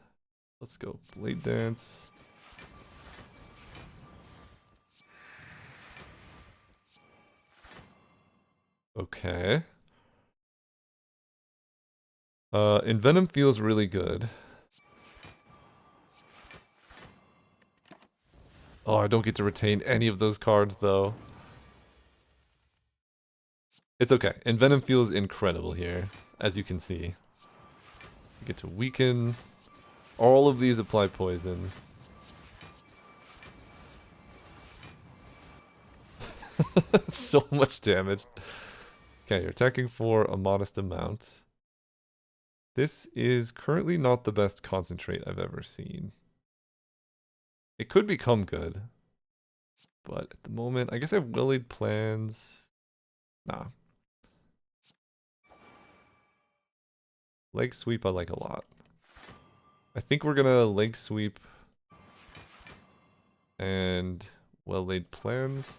Let's go Blade Dance. Okay. Envenom feels really good. Oh, I don't get to retain any of those cards, though. It's okay. Envenom feels incredible here, as you can see. I get to weaken. All of these apply poison. So much damage. Okay, you're attacking for a modest amount. This is currently not the best concentrate I've ever seen. It could become good. But at the moment, I guess I have well-laid plans. Nah. Leg sweep I like a lot. I think we're gonna leg sweep and well-laid plans.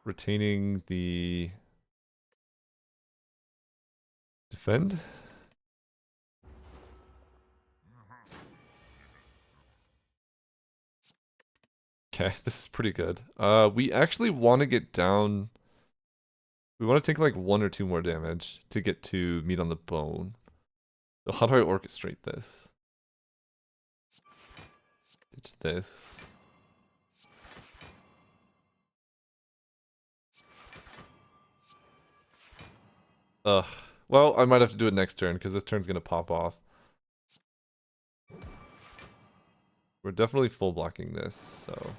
Retaining the defend. Okay, this is pretty good. We actually want to get down. We want to take like 1 or 2 more damage to get to meat on the bone. So how do I orchestrate this? It's this. Ugh. Well, I might have to do it next turn because this turn's gonna pop off. We're definitely full blocking this, so.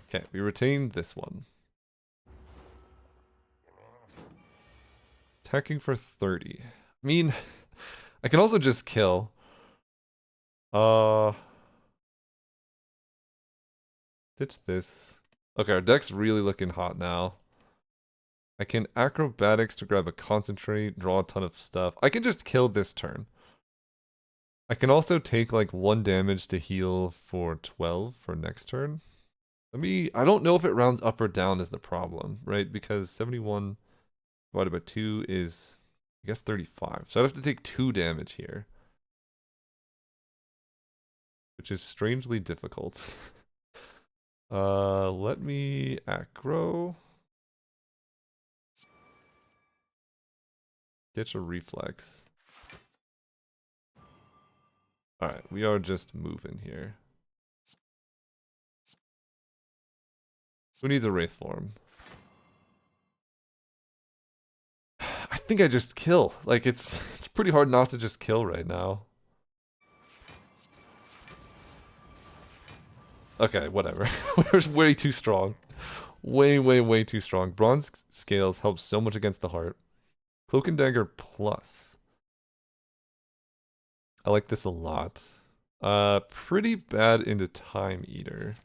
Okay, we retain this one. Attacking for 30. I mean, I can also just kill. Ditch this. Okay, our deck's really looking hot now. I can acrobatics to grab a concentrate, draw a ton of stuff. I can just kill this turn. I can also take like 1 damage to heal for 12 for next turn. I don't know if it rounds up or down is the problem, right? Because 71 divided by 2 is, I guess, 35. So I'd have to take 2 damage here. Which is strangely difficult. Let me aggro. Ditch a reflex. Alright, we are just moving here. Who needs a Wraith form? I think I just kill. Like, it's pretty hard not to just kill right now. Okay, whatever. We're way too strong. Way, way, way too strong. Bronze scales help so much against the heart. Cloak and Dagger plus. I like this a lot. Pretty bad into Time Eater.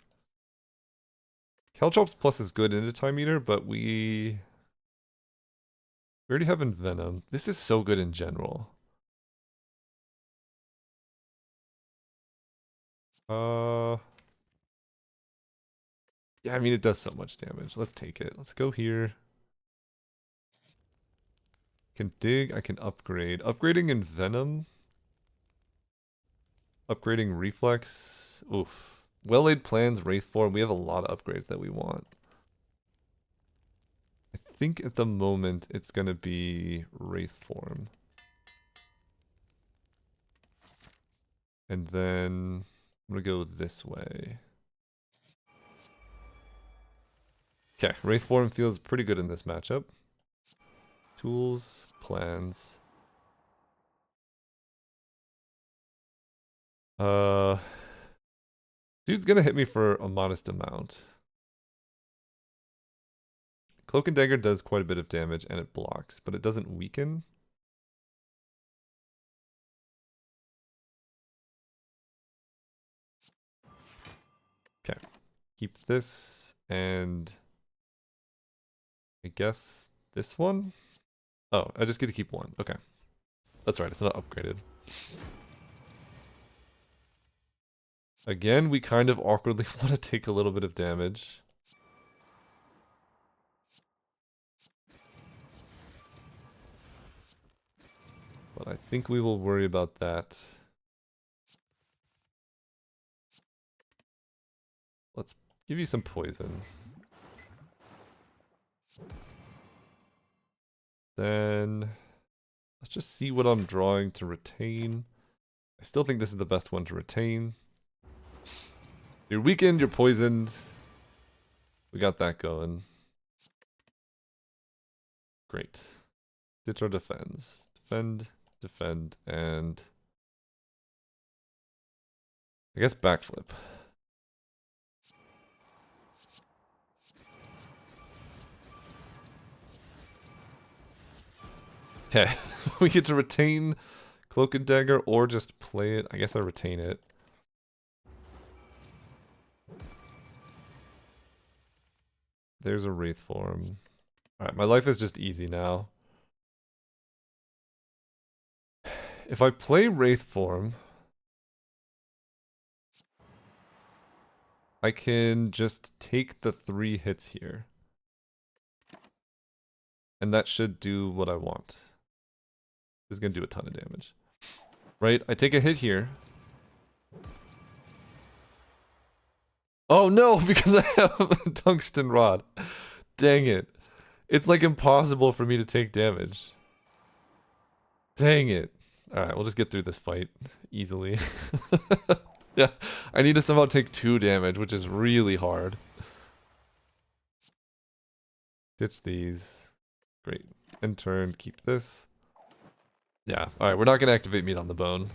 Caltrops plus is good into Time Eater, but we already have Envenom. This is so good in general. Yeah, I mean, it does so much damage. Let's take it. Let's go here. Can dig, I can upgrade. Upgrading Envenom. Upgrading Reflex. Oof. Well-laid plans, Wraith Form. We have a lot of upgrades that we want. I think at the moment it's going to be Wraith Form. And then I'm going to go this way. Okay, Wraith Form feels pretty good in this matchup. Tools, plans. Dude's gonna hit me for a modest amount. Cloak and Dagger does quite a bit of damage and it blocks, but it doesn't weaken. Okay, keep this and I guess this one? Oh, I just get to keep one. Okay. That's right, it's not upgraded. Again, we kind of awkwardly want to take a little bit of damage. But I think we will worry about that. Let's give you some poison. Then let's just see what I'm drawing to retain. I still think this is the best one to retain. You're weakened, you're poisoned. We got that going. Great. Ditch our defends. Defend, defend, and I guess backflip. Okay, we get to retain Cloak and Dagger or just play it. I guess I retain it. There's a Wraith Form. Alright, my life is just easy now. If I play Wraith Form, I can just take the 3 hits here. And that should do what I want. This is going to do a ton of damage. Right? I take a hit here. Oh no, because I have a tungsten rod. Dang it. It's like impossible for me to take damage. Dang it. Alright, we'll just get through this fight easily. Yeah, I need to somehow take 2 damage, which is really hard. Ditch these. Great. In turn, keep this. Yeah, alright, we're not going to activate Meat on the Bone.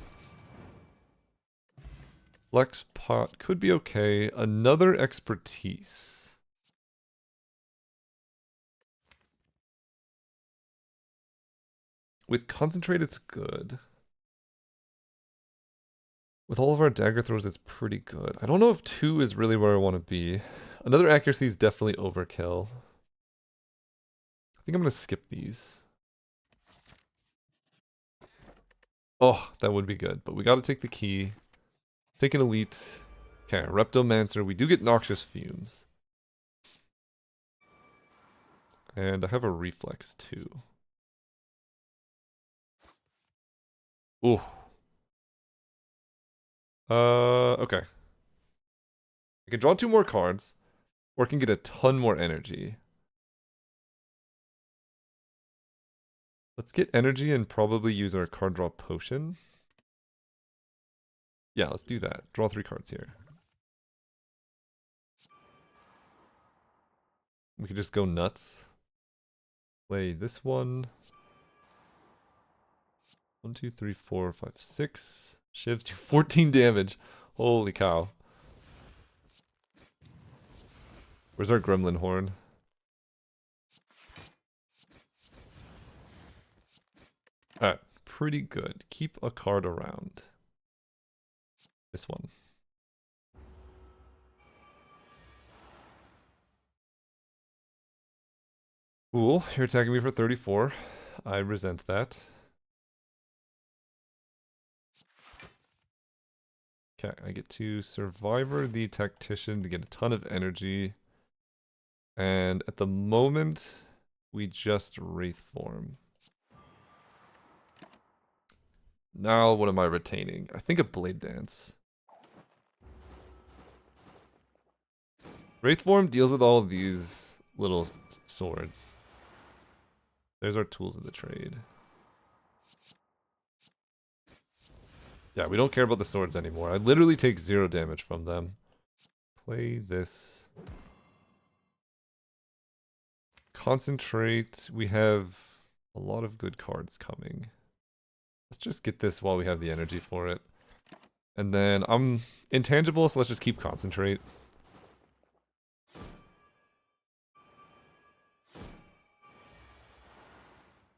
Flex pot could be okay. Another expertise. With concentrate, it's good. With all of our dagger throws, it's pretty good. I don't know if 2 is really where I want to be. Another accuracy is definitely overkill. I think I'm going to skip these. Oh, that would be good. But we got to take the key. Take an elite. Okay, Reptomancer. We do get Noxious Fumes. And I have a reflex too. Ooh. Okay. I can draw 2 more cards, or I can get a ton more energy. Let's get energy and probably use our card draw potion. Yeah, let's do that. Draw 3 cards here. We could just go nuts. Play this one. 1, 2, 3, 4, 5, 6. Shivs do 14 damage. Holy cow. Where's our gremlin horn? Alright, pretty good. Keep a card around. This one. Cool, you're attacking me for 34. I resent that. Okay, I get to Survivor the Tactician to get a ton of energy. And at the moment, we just Wraith form. Now, what am I retaining? I think a Blade Dance. Wraith form deals with all of these little swords. There's our tools of the trade. Yeah, we don't care about the swords anymore. I literally take 0 damage from them. Play this. Concentrate. We have a lot of good cards coming. Let's just get this while we have the energy for it. And then I'm intangible, so let's just keep concentrate.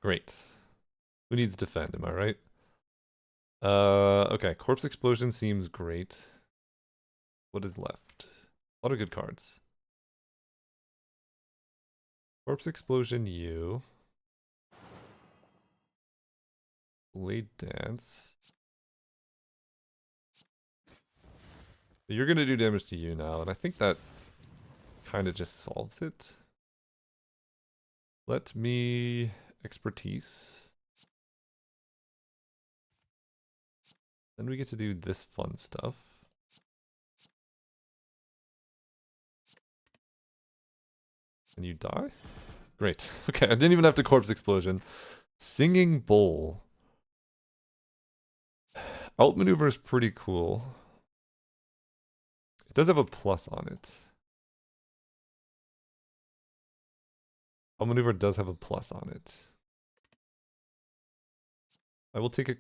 Great. Who needs defend, am I right? Okay, Corpse Explosion seems great. What is left? A lot of good cards. Corpse Explosion, you. Blade Dance. You're gonna do damage to you now, and I think that kind of just solves it. Let me expertise. Then we get to do this fun stuff. And you die? Great. Okay, I didn't even have to Corpse Explosion. Singing Bowl. Outmaneuver is pretty cool. It does have a plus on it. Outmaneuver does have a plus on it. I will take a...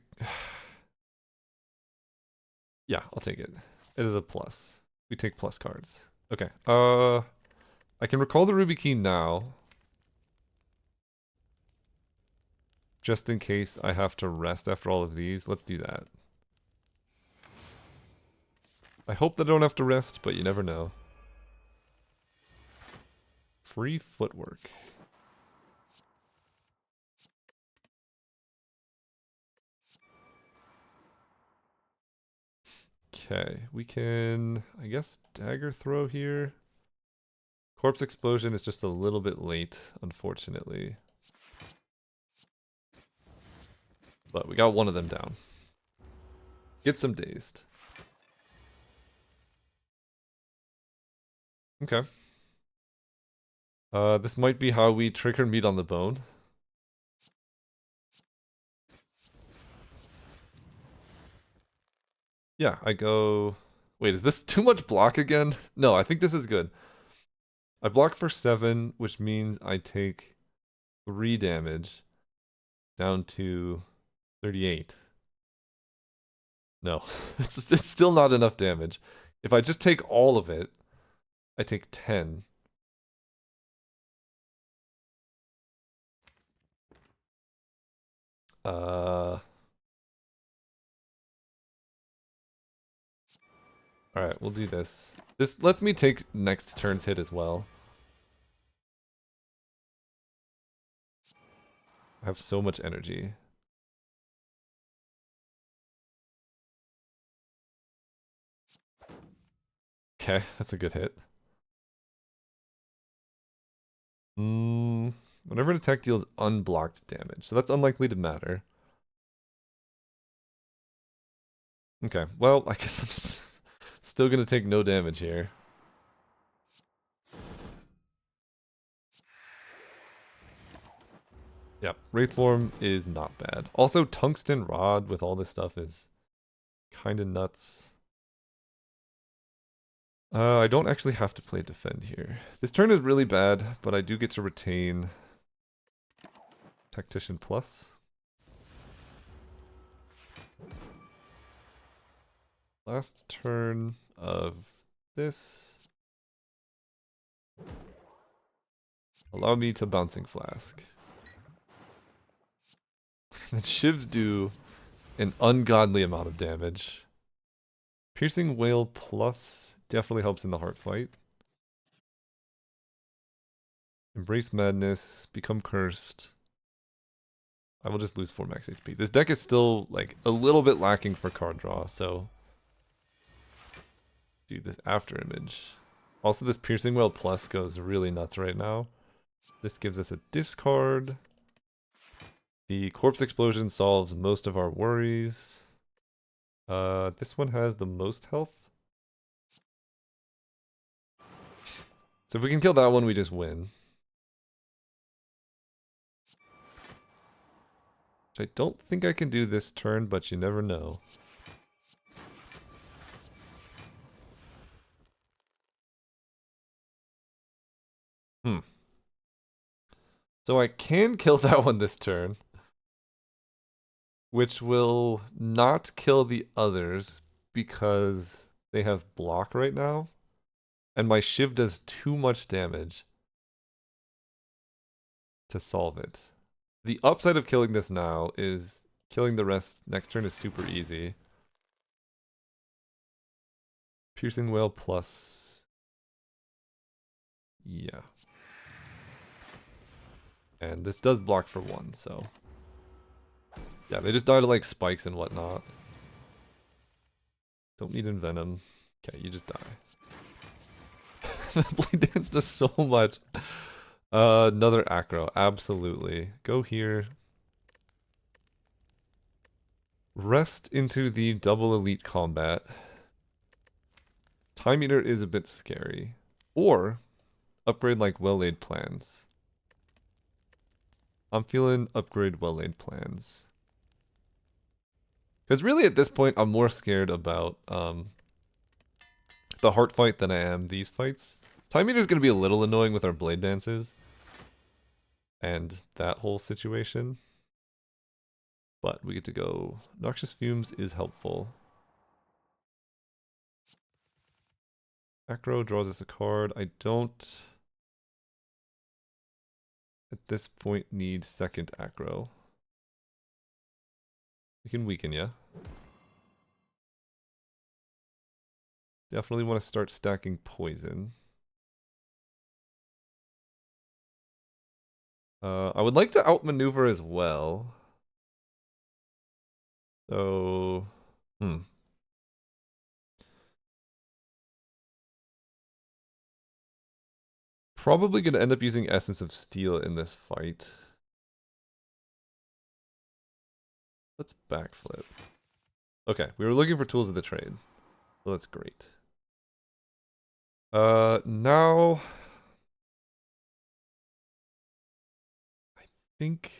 Yeah, I'll take it. It is a plus. We take plus cards. Okay. I can recall the Ruby Key now. Just in case I have to rest after all of these. Let's do that. I hope that I don't have to rest, but you never know. Free footwork. Okay, we can, I guess, dagger throw here. Corpse Explosion is just a little bit late, unfortunately. But we got one of them down. Get some dazed. Okay. This might be how we trigger meat on the bone. Yeah, I go... Wait, is this too much block again? No, I think this is good. I block for 7, which means I take 3 damage down to 38. No, it's still not enough damage. If I just take all of it, I take 10. Alright, we'll do this. This lets me take next turn's hit as well. I have so much energy. Okay, that's a good hit. Whenever an attack deals unblocked damage, so that's unlikely to matter. Okay, well, I guess I'm still gonna take no damage here. Yep, Wraith form is not bad. Also, Tungsten Rod with all this stuff is kind of nuts. I don't actually have to play defend here. This turn is really bad, but I do get to retain Tactician Plus. Last turn of this. Allow me to Bouncing Flask. And Shivs do an ungodly amount of damage. Piercing Wail plus definitely helps in the heart fight. Embrace Madness, become cursed. I will just lose 4 max HP. This deck is still like a little bit lacking for card draw, so do this after image. Also, this Piercing Wail plus goes really nuts right now. This gives us a discard. The Corpse Explosion solves most of our worries. This one has the most health. So if we can kill that one, we just win. Which I don't think I can do this turn, but you never know. So I can kill that one this turn, which will not kill the others because they have block right now. And my Shiv does too much damage to solve it. The upside of killing this now is killing the rest next turn is super easy. Piercing Wail plus... yeah. And this does block for 1, so... yeah, they just die to like spikes and whatnot. Don't need Envenom. Okay, you just die. The Blade Dance does so much. Another Acro, absolutely. Go here. Rest into the double elite combat. Time Eater is a bit scary. Or upgrade like well-laid plans. I'm feeling upgrade well-laid plans. Because really at this point, I'm more scared about the heart fight than I am these fights. Time Eater is going to be a little annoying with our blade dances. And that whole situation. But we get to go. Noxious Fumes is helpful. Acro draws us a card. I don't, at this point, need second Acro. We can weaken ya. Definitely want to start stacking poison. I would like to outmaneuver as well. So, probably going to end up using Essence of Steel in this fight. Let's backflip. Okay, we were looking for tools of the trade. So that's great. Now... I think...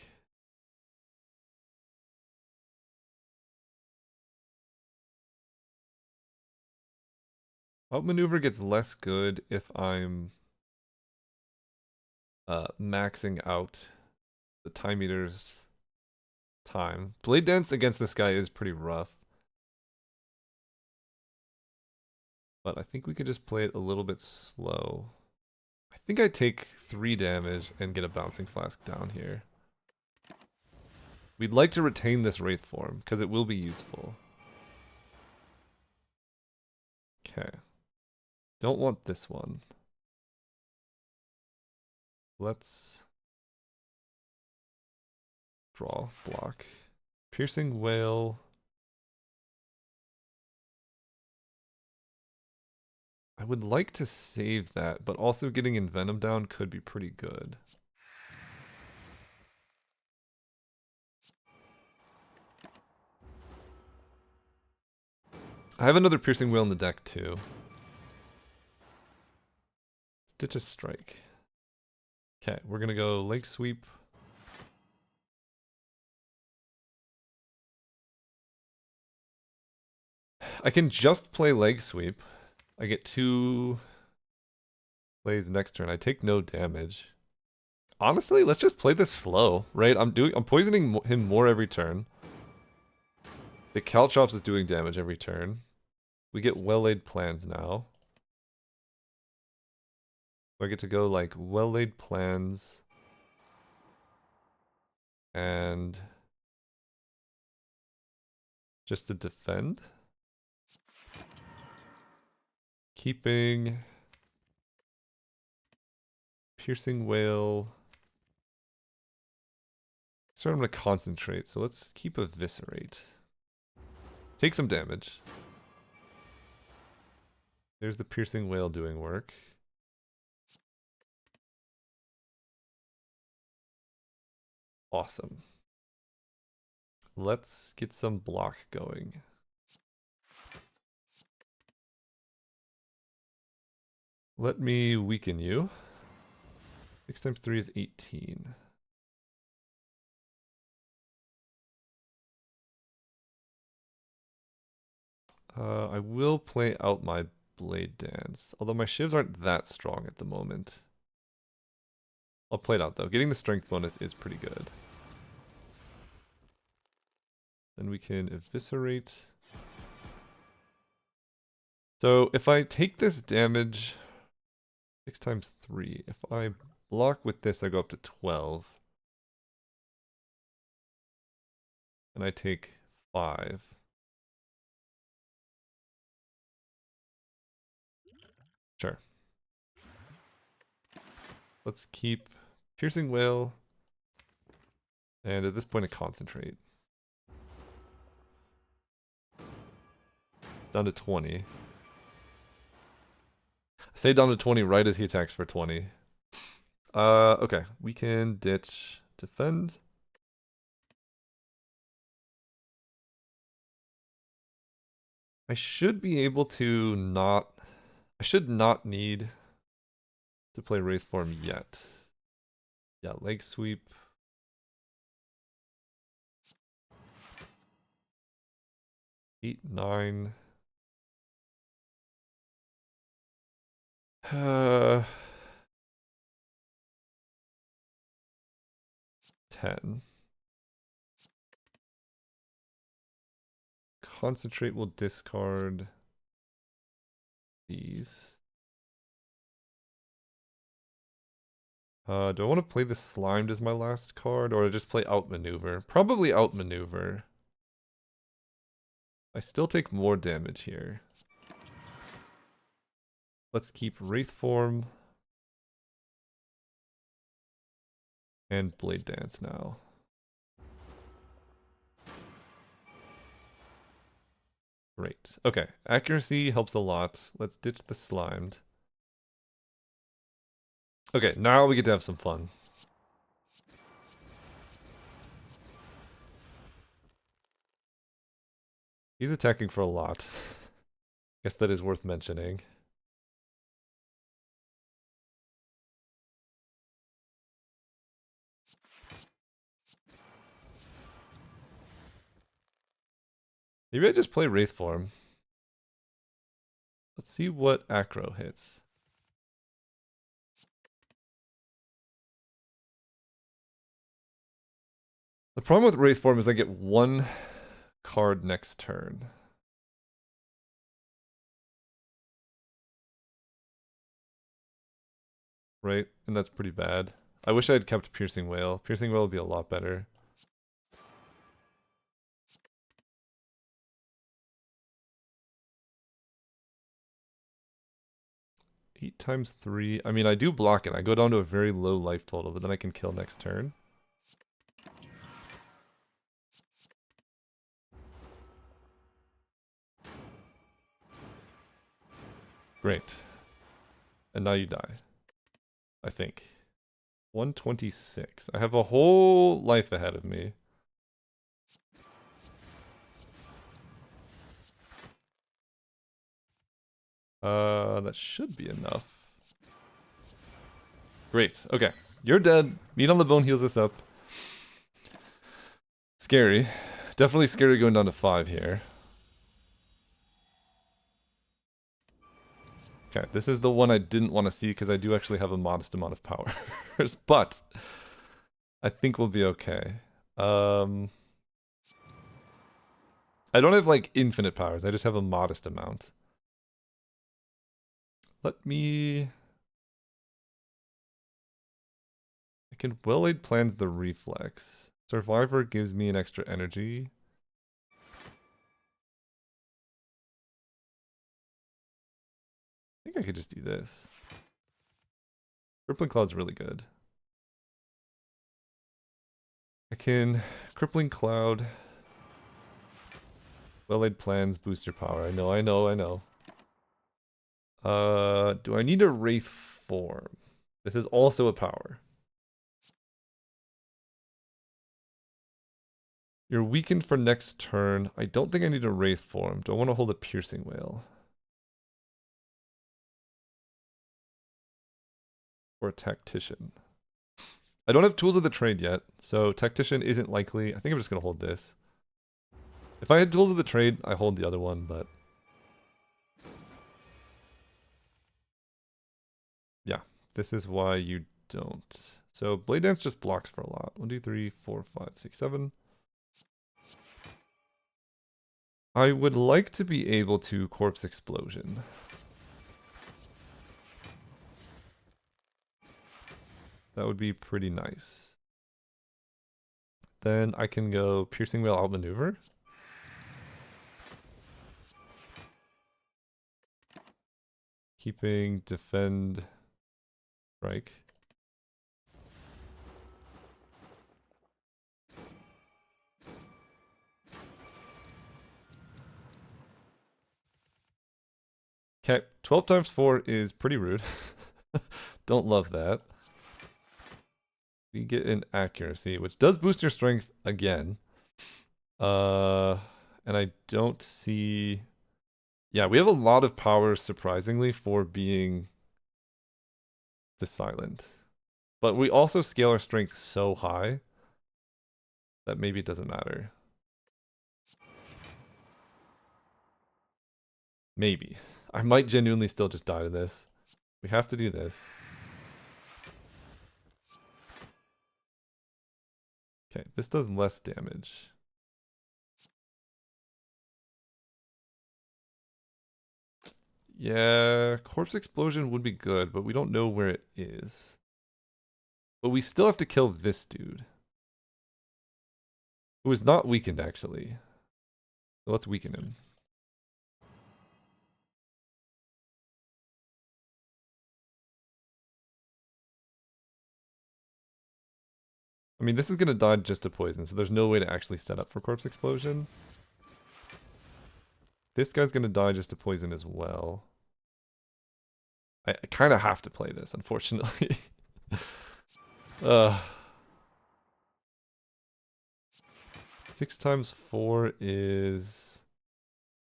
outmaneuver gets less good if I'm maxing out the Time Eater's time. Blade Dance against this guy is pretty rough. But I think we could just play it a little bit slow. I think I take 3 damage and get a Bouncing Flask down here. We'd like to retain this Wraith form, because it will be useful. Okay. Don't want this one. Let's draw, block. Piercing Wail. I would like to save that, but also getting Envenom down could be pretty good. I have another Piercing Wail in the deck too. Stitch's Strike. Okay, we're gonna go Leg Sweep. I can just play Leg Sweep. I get 2 plays next turn. I take no damage. Honestly, let's just play this slow, right? I'm poisoning him more every turn. The Caltrops is doing damage every turn. We get well-laid plans now. So I get to go like well-laid plans and just to defend. Keeping piercing whale. So I'm gonna concentrate. So let's keep eviscerate. Take some damage. There's the piercing whale doing work. Awesome. Let's get some block going. Let me weaken you. 6 times 3 is 18. I will play out my blade dance, although my shivs aren't that strong at the moment. I'll play it out though. Getting the strength bonus is pretty good. Then we can eviscerate. So if I take this damage, 6 times 3, if I block with this, I go up to 12. And I take 5. Sure. Let's keep piercing whale. And at this point, I concentrate. Down to 20. I say down to 20 right as he attacks for 20. Okay. We can ditch defend. I should be able to not... I should not need to play Wraith Form yet. Yeah, leg sweep. Eight, 9. 10. Concentrate will discard these. Do I want to play the Slimed as my last card, or just play Outmaneuver? Probably Outmaneuver. I still take more damage here. Let's keep Wraith Form. And Blade Dance now. Great. Okay, accuracy helps a lot. Let's ditch the Slimed. Okay, now we get to have some fun. He's attacking for a lot. Guess that is worth mentioning. Maybe I just play Wraith Form. Let's see what Acro hits. The problem with Wraith Form is I get one card next turn. Right? And that's pretty bad. I wish I had kept Piercing Whale. Piercing Whale would be a lot better. Eight times 3. I mean, I do block it. I go down to a very low life total, but then I can kill next turn. Great. And now you die. I think. 126. I have a whole life ahead of me. That should be enough. Great. Okay. You're dead. Meat on the bone heals us up. Scary. Definitely scary going down to 5 here. Okay, this is the one I didn't want to see because I do actually have a modest amount of powers, but I think we'll be okay. I don't have like infinite powers, I just have a modest amount. Let me... I can well-laid plans the reflex. Survivor gives me an extra energy. I think I could just do this. Crippling Cloud's really good. I can Crippling Cloud. Well-laid plans boost your power. I know. Do I need a Wraith form? This is also a power. You're weakened for next turn. I don't think I need a Wraith form. Do I want to hold a Piercing Wail? Or a Tactician? I don't have Tools of the Trade yet, so Tactician isn't likely. I think I'm just going to hold this. If I had Tools of the Trade, I hold the other one, but... yeah, this is why you don't. So Blade Dance just blocks for a lot. 1, 2, 3, 4, 5, 6, 7. I would like to be able to Corpse Explosion. That would be pretty nice. Then I can go Piercing Wail outmaneuver. Keeping Defend Strike. Okay, 12 times 4 is pretty rude. Don't love that. We get an accuracy, which does boost your strength again. And I don't see... yeah, we have a lot of power, surprisingly, for being the silent. But we also scale our strength so high that maybe it doesn't matter. Maybe. I might genuinely still just die to this. We have to do this. Okay, this does less damage. Yeah, Corpse Explosion would be good, but we don't know where it is. But we still have to kill this dude. Who is not weakened, actually. So let's weaken him. I mean, this is going to die just to poison, so there's no way to actually set up for Corpse Explosion. This guy's going to die just to poison as well. I kind of have to play this, unfortunately. 6 times 4 is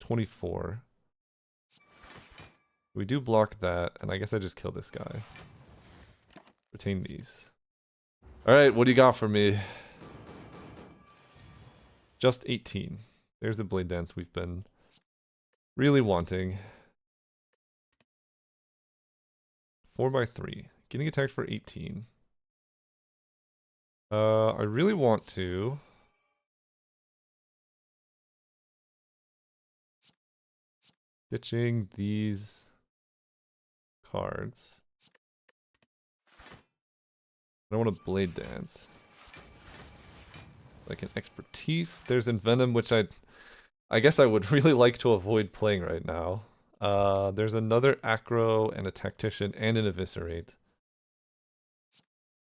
24. We do block that, and I guess I just kill this guy. Retain these. Alright, what do you got for me? Just 18. There's the Blade Dance we've been really wanting. 4x3. Getting attacked for 18. I really want to... ditching these cards. I don't want to Blade Dance. Like an Expertise. There's Envenom, which I guess I would really like to avoid playing right now. There's another Acro and a Tactician and an Eviscerate.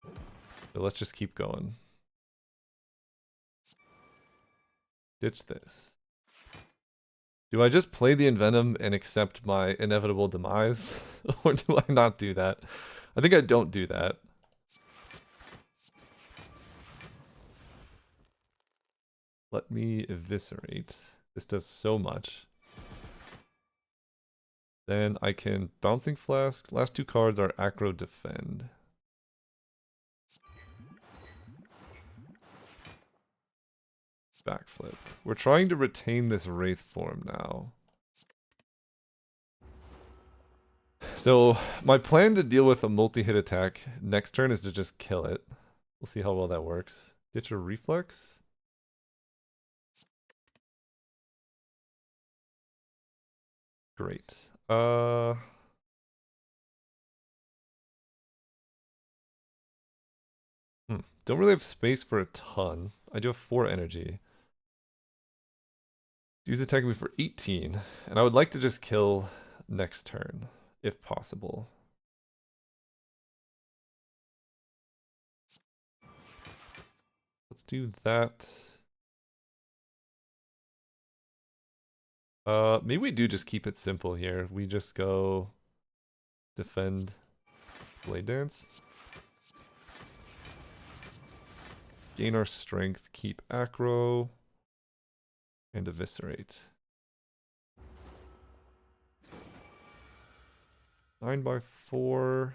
So let's just keep going. Ditch this. Do I just play the Envenom and accept my inevitable demise? Or do I not do that? I think I don't do that. Let me Eviscerate. This does so much. Then I can Bouncing Flask. Last 2 cards are Acro Defend. Backflip. We're trying to retain this Wraith form now. So my plan to deal with a multi-hit attack next turn is to just kill it. We'll see how well that works. Ditch a Reflex. Great. Don't really have space for a ton. I do have 4 energy. Use attacking me for 18. And I would like to just kill next turn, if possible. Let's do that. Maybe we do just keep it simple here. We just go defend Blade Dance. Gain our strength, keep Acro, and eviscerate. 9x4.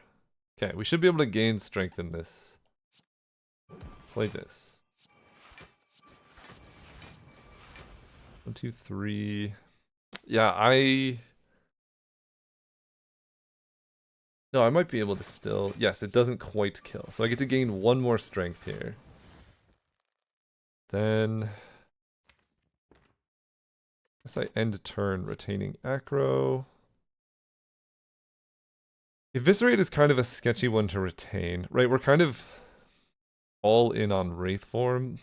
Okay, we should be able to gain strength in this. Play this. 1, 2, 3. Yeah, No, I might be able to still... Yes, it doesn't quite kill. So I get to gain 1 more strength here. Then... Guess I end turn retaining Acro. Eviscerate is kind of a sketchy one to retain. Right, we're kind of all in on Wraith form.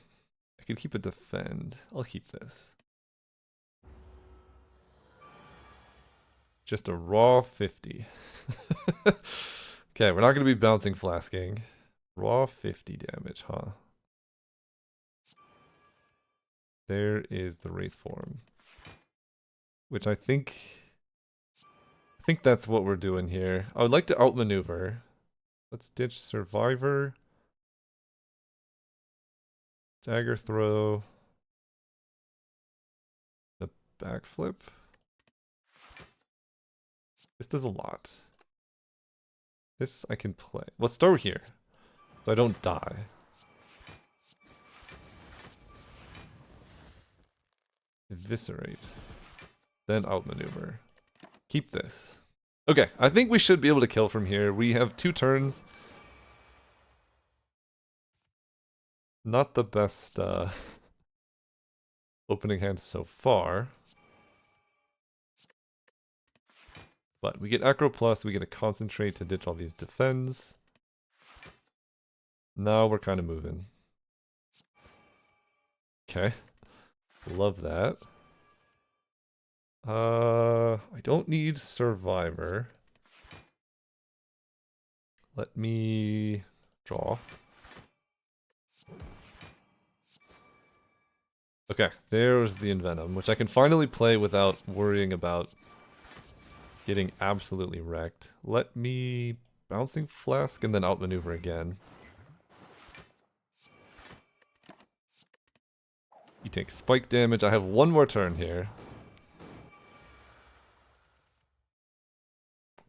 I could keep a defend. I'll keep this. Just a raw 50. Okay, we're not going to be bouncing flasking. Raw 50 damage, huh? There is the Wraith form. Which I think that's what we're doing here. I would like to outmaneuver. Let's ditch Survivor. Dagger throw. The backflip. This does a lot. This I can play. Let's start here, so I don't die. Eviscerate. Then outmaneuver. Keep this. Okay, I think we should be able to kill from here. We have 2 turns. Not the best opening hand so far. But we get Acro Plus, we get a Concentrate to ditch all these defends. Now we're kind of moving. Okay. Love that. I don't need Survivor. Let me draw. Okay, there's the Envenom, which I can finally play without worrying about getting absolutely wrecked. Let me Bouncing Flask and then outmaneuver again. You take spike damage. I have 1 more turn here.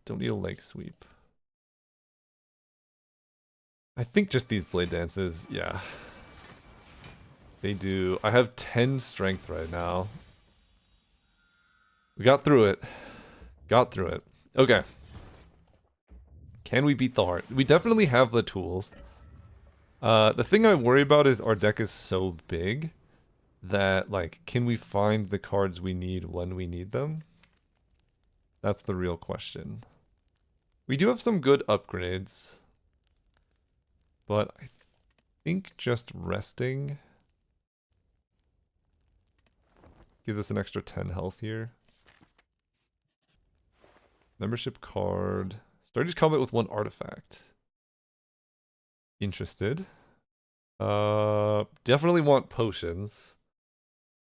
Don't need a leg sweep. I think just these Blade Dances, yeah. They do. I have 10 strength right now. We got through it. Got through it. Okay. Can we beat the heart? We definitely have the tools. The thing I worry about is our deck is so big that, like, can we find the cards we need when we need them? That's the real question. We do have some good upgrades. But I think just resting gives us an extra 10 health here. Membership card. Started combat with 1 artifact. Interested. Definitely want potions.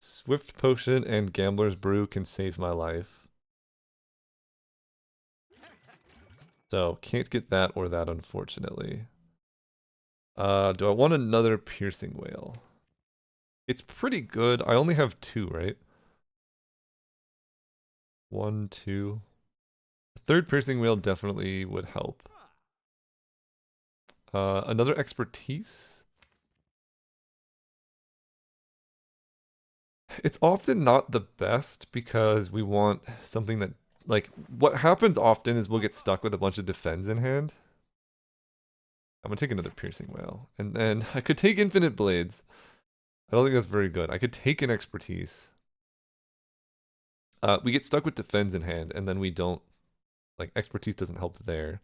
Swift Potion and Gambler's Brew can save my life. So, can't get that or that, unfortunately. Do I want another Piercing Whale? It's pretty good. I only have 2, right? 1, 2. A 3rd Piercing Whale definitely would help. Another Expertise? It's often not the best because we want something that, like, what happens often is we'll get stuck with a bunch of defends in hand. I'm gonna take another Piercing Whale. And then I could take Infinite Blades. I don't think that's very good. I could take an Expertise. We get stuck with defends in hand, and then we don't... Like, Expertise doesn't help there.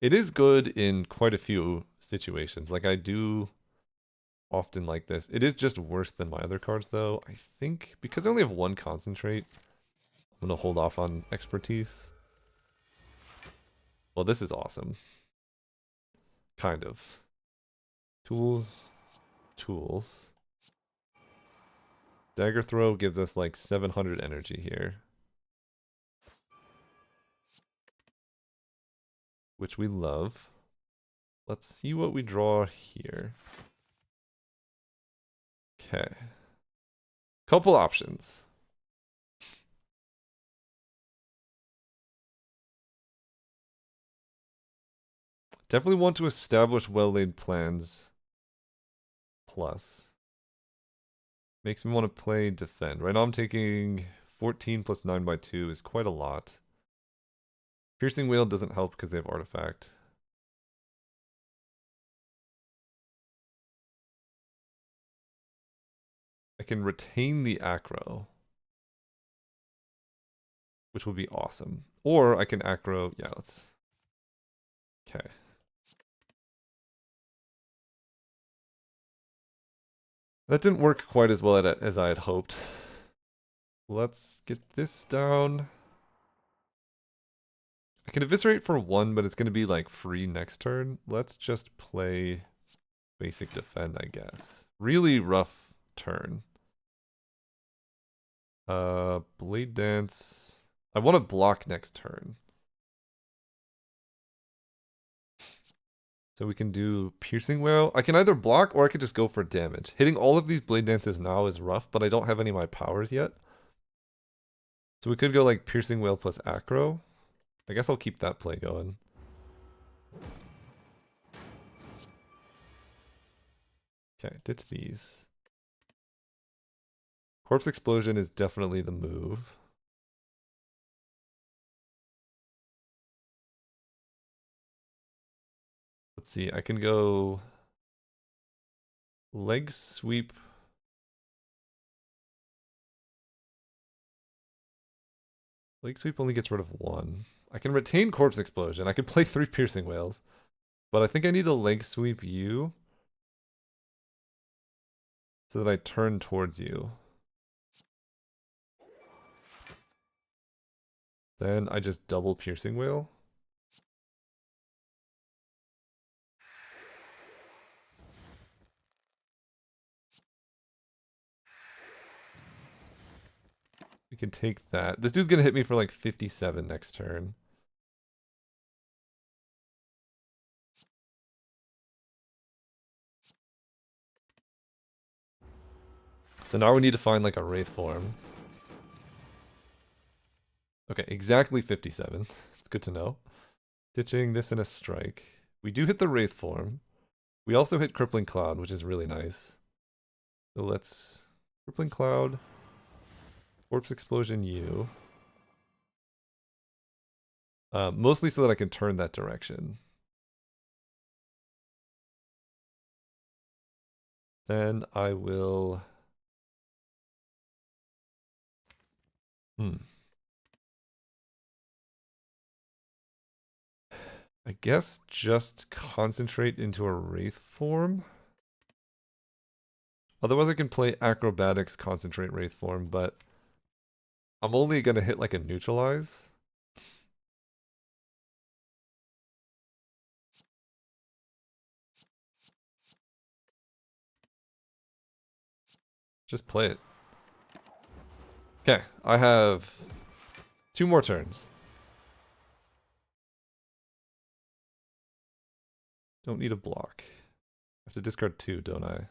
It is good in quite a few situations. Like I do often like this. It is just worse than my other cards though. I think because I only have one concentrate, I'm gonna hold off on expertise. Well, this is awesome. Kind of. Tools. Tools. Dagger throw gives us like 700 energy here. Which we love. Let's see what we draw here. Okay. Couple options. Definitely want to establish well-laid plans. Plus. Makes me want to play defend. Right now I'm taking 14 plus 9 by 2 is quite a lot. Piercing Whale doesn't help because they have artifact. I can retain the acro, which would be awesome. Or I can acro, yeah, let's... Okay. That didn't work quite as well as I had hoped. Let's get this down. I can eviscerate for 1, but it's going to be like free next turn. Let's just play basic defend, I guess. Really rough turn. Blade Dance. I want to block next turn. So we can do Piercing Whale. I can either block or I could just go for damage. Hitting all of these Blade Dances now is rough, but I don't have any of my powers yet. So we could go like Piercing Whale plus Acro. I guess I'll keep that play going. Okay, ditch these. Corpse Explosion is definitely the move. Let's see, I can go Leg Sweep. Leg Sweep only gets rid of 1. I can retain Corpse Explosion. I can play 3 Piercing Whales. But I think I need to Leg Sweep you so that I turn towards you. Then I just double Piercing Whale. We can take that. This dude's gonna hit me for like 57 next turn. So now we need to find like a Wraith form. Okay, exactly 57. It's good to know. Ditching this in a strike. We do hit the Wraith form. We also hit Crippling Cloud, which is really nice. So let's... Crippling Cloud. Corpse Explosion you. Mostly so that I can turn that direction. Then I will... I guess just concentrate into a Wraith form. Otherwise I can play Acrobatics, concentrate Wraith form, but I'm only gonna hit like a neutralize. Just play it. Okay, I have 2 more turns. Don't need a block. I have to discard 2, don't I?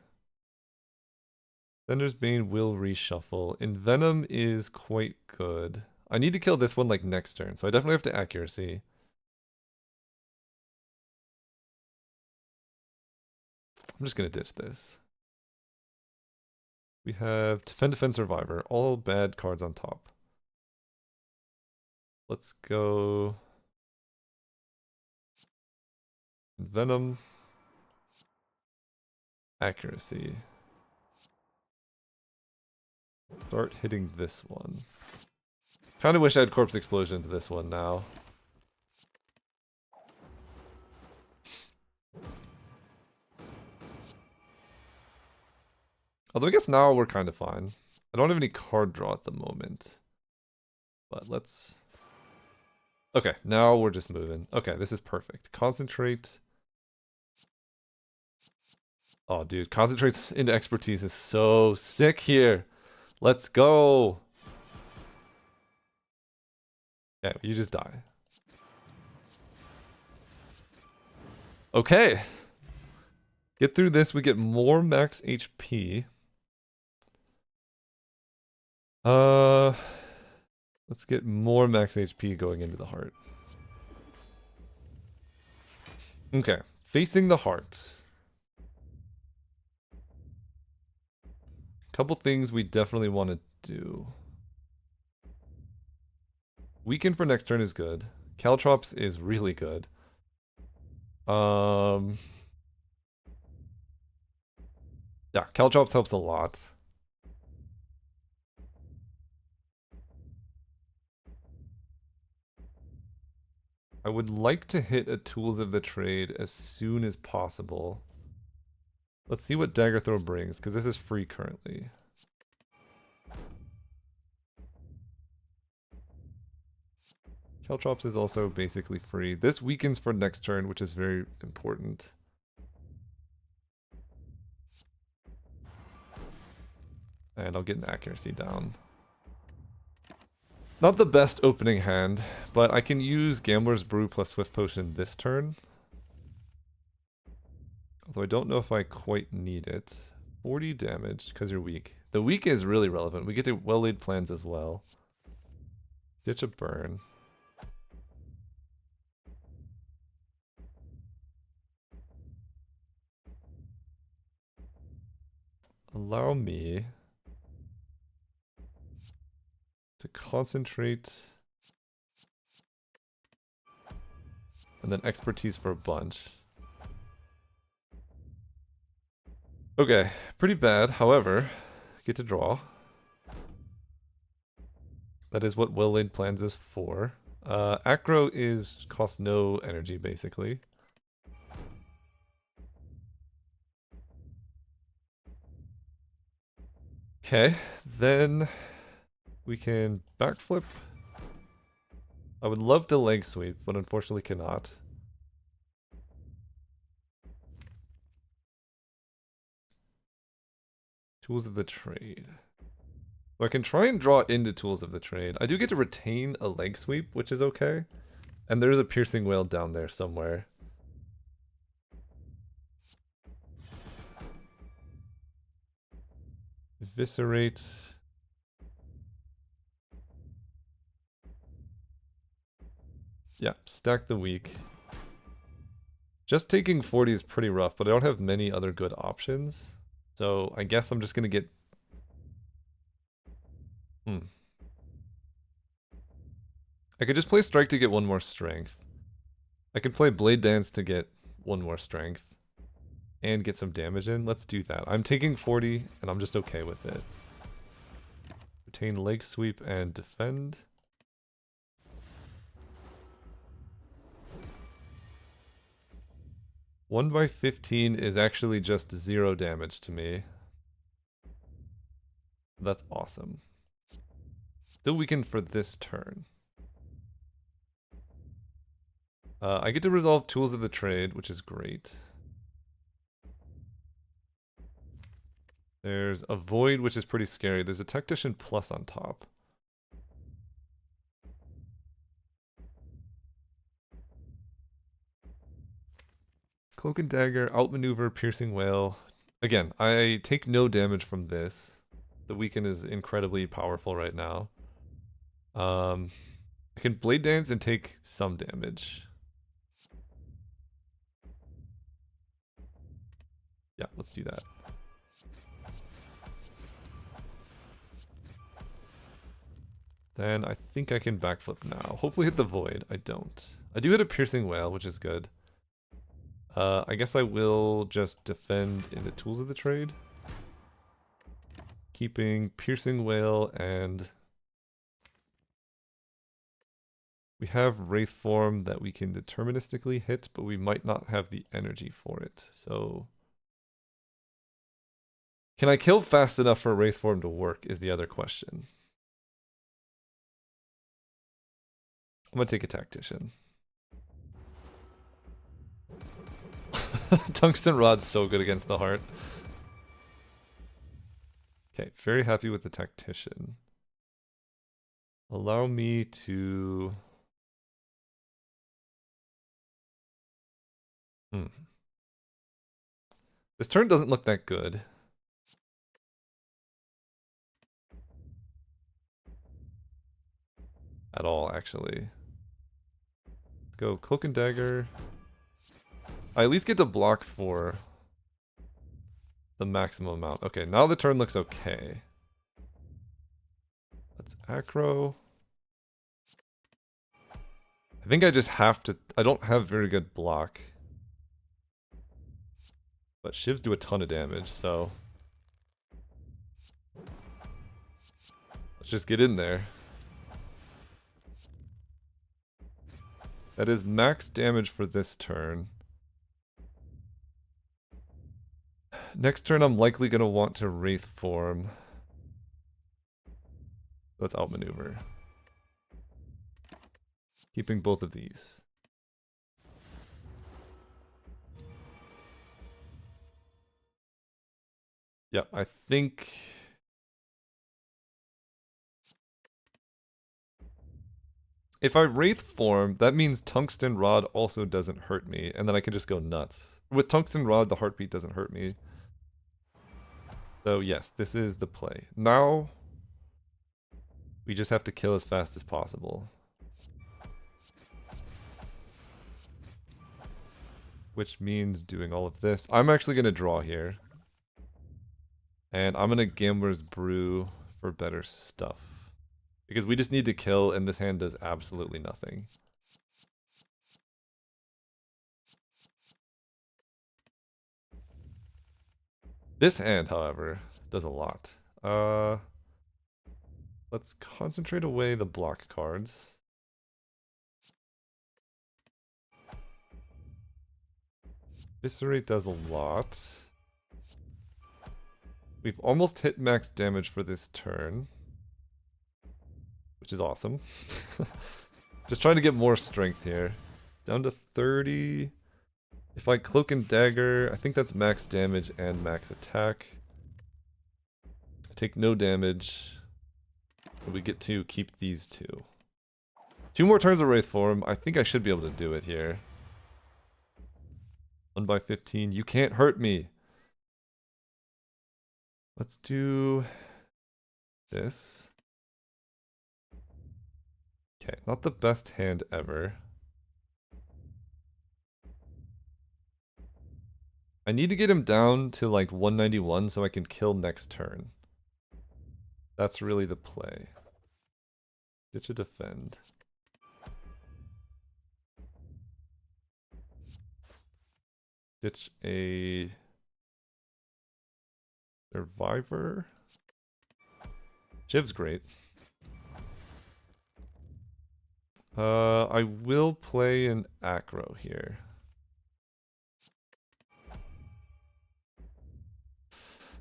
Thunder's Bane will reshuffle. Envenom is quite good. I need to kill this one like next turn, so I definitely have to accuracy. I'm just gonna ditch this. We have Defend Survivor. All bad cards on top. Let's go... Venom. Accuracy. Start hitting this one. Kind of wish I had Corpse Explosion to this one now. Although I guess now we're kind of fine. I don't have any card draw at the moment. But let's... Okay, now we're just moving. Okay, this is perfect. Concentrate. Oh, dude, concentrates into expertise is so sick here. Let's go. Yeah, you just die. Okay. Get through this, we get more max HP. Let's get more max HP going into the heart. Okay, facing the heart. Couple things we definitely want to do. Weaken for next turn is good. Caltrops is really good. Yeah, Caltrops helps a lot. I would like to hit a Tools of the Trade as soon as possible. Let's see what Dagger Throw brings, because this is free currently. Caltrops is also basically free. This weakens for next turn, which is very important. And I'll get an accuracy down. Not the best opening hand, but I can use Gambler's Brew plus Swift Potion this turn. Although I don't know if I quite need it. 40 damage, because you're weak. The weak is really relevant. We get to well-laid plans as well. Ditch a burn. Allow me to concentrate. And then expertise for a bunch. Okay, pretty bad. However, get to draw. That is what well-laid plans is for. Acro costs no energy, basically. Okay, then we can backflip. I would love to leg sweep, but unfortunately cannot. Tools of the Trade. So I can try and draw into Tools of the Trade. I do get to retain a leg sweep, which is okay. And there's a Piercing Wail down there somewhere. Eviscerate. Yeah, stack the weak. Just taking 40 is pretty rough, but I don't have many other good options. So I guess I'm just going to get... I could just play Strike to get one more strength. I could play Blade Dance to get one more strength. And get some damage in. Let's do that. I'm taking 40, and I'm just okay with it. Retain Leg Sweep and Defend. One by 15 is actually just 0 damage to me. That's awesome. Still weakened for this turn. I get to resolve Tools of the Trade, which is great. There's a Void, which is pretty scary. There's a Tactician Plus on top. Cloak and Dagger, outmaneuver, Piercing Wail. Again, I take no damage from this. The weaken is incredibly powerful right now. I can Blade Dance and take some damage. Yeah, let's do that. Then I think I can backflip now. Hopefully hit the Void. I don't. I do hit a Piercing Wail, which is good. I guess I will just defend into Tools of the Trade. Keeping Piercing Wail and... We have Wraith Form that we can deterministically hit, but we might not have the energy for it, so... Can I kill fast enough for a Wraith form to work is the other question. I'm gonna take a Tactician. Tungsten Rod's so good against the heart. Okay, very happy with the Tactician. Allow me to... This turn doesn't look that good. At all, actually. Let's go Cloak and Dagger. I at least get to block for the maximum amount. Okay, now the turn looks okay. Let's Acro. I think I just have to... I don't have very good block. But Shivs do a ton of damage, so... Let's just get in there. That is max damage for this turn. Next turn I'm likely going to want to Wraith form. Let's outmaneuver. Keeping both of these. Yeah, I think... If I Wraith form, that means Tungsten Rod also doesn't hurt me, and then I can just go nuts. With Tungsten Rod, the heartbeat doesn't hurt me. So yes, this is the play. Now, we just have to kill as fast as possible. Which means doing all of this. I'm actually going to draw here. And I'm going to Gambler's Brew for better stuff. Because we just need to kill, and this hand does absolutely nothing. This hand, however, does a lot. Let's concentrate away the block cards. Eviscerate does a lot. We've almost hit max damage for this turn. Which is awesome. Just trying to get more strength here. Down to 30. If I Cloak and Dagger, I think that's max damage and max attack. I take no damage. And we get to keep these two. 2 more turns of Wraith form. I think I should be able to do it here. 1 by 15. You can't hurt me. Let's do this. Okay, not the best hand ever. I need to get him down to like 191 so I can kill next turn. That's really the play. Ditch a defend. Ditch a survivor. Shiv's great. I will play an acro here.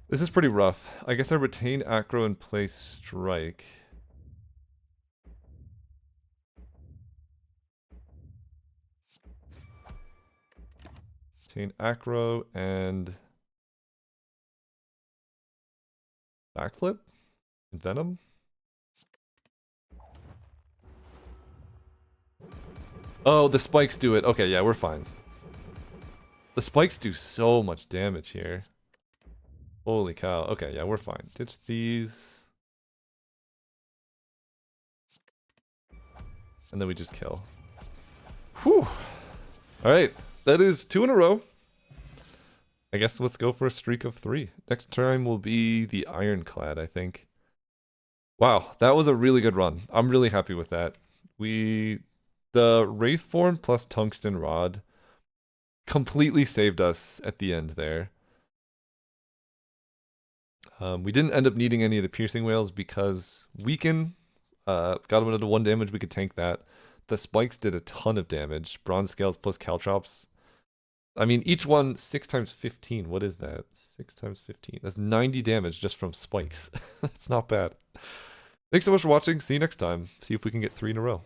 This is pretty rough. I guess I retain acro and play strike. Retain acro and backflip and venom. Oh, the spikes do it. Okay, yeah, we're fine. The spikes do so much damage here. Holy cow. Okay, yeah, we're fine. Ditch these. And then we just kill. Whew. Alright, that is 2 in a row. I guess let's go for a streak of 3. Next time will be the Ironclad, I think. Wow, that was a really good run. I'm really happy with that. The Wraith form plus Tungsten Rod completely saved us at the end there. We didn't end up needing any of the Piercing Whales because Weaken got him into 1 damage, we could tank that. The spikes did a ton of damage. Bronze Scales plus Caltrops. I mean, each one 6 times 15. What is that? 6 times 15. That's 90 damage just from spikes. That's not bad. Thanks so much for watching. See you next time. See if we can get 3 in a row.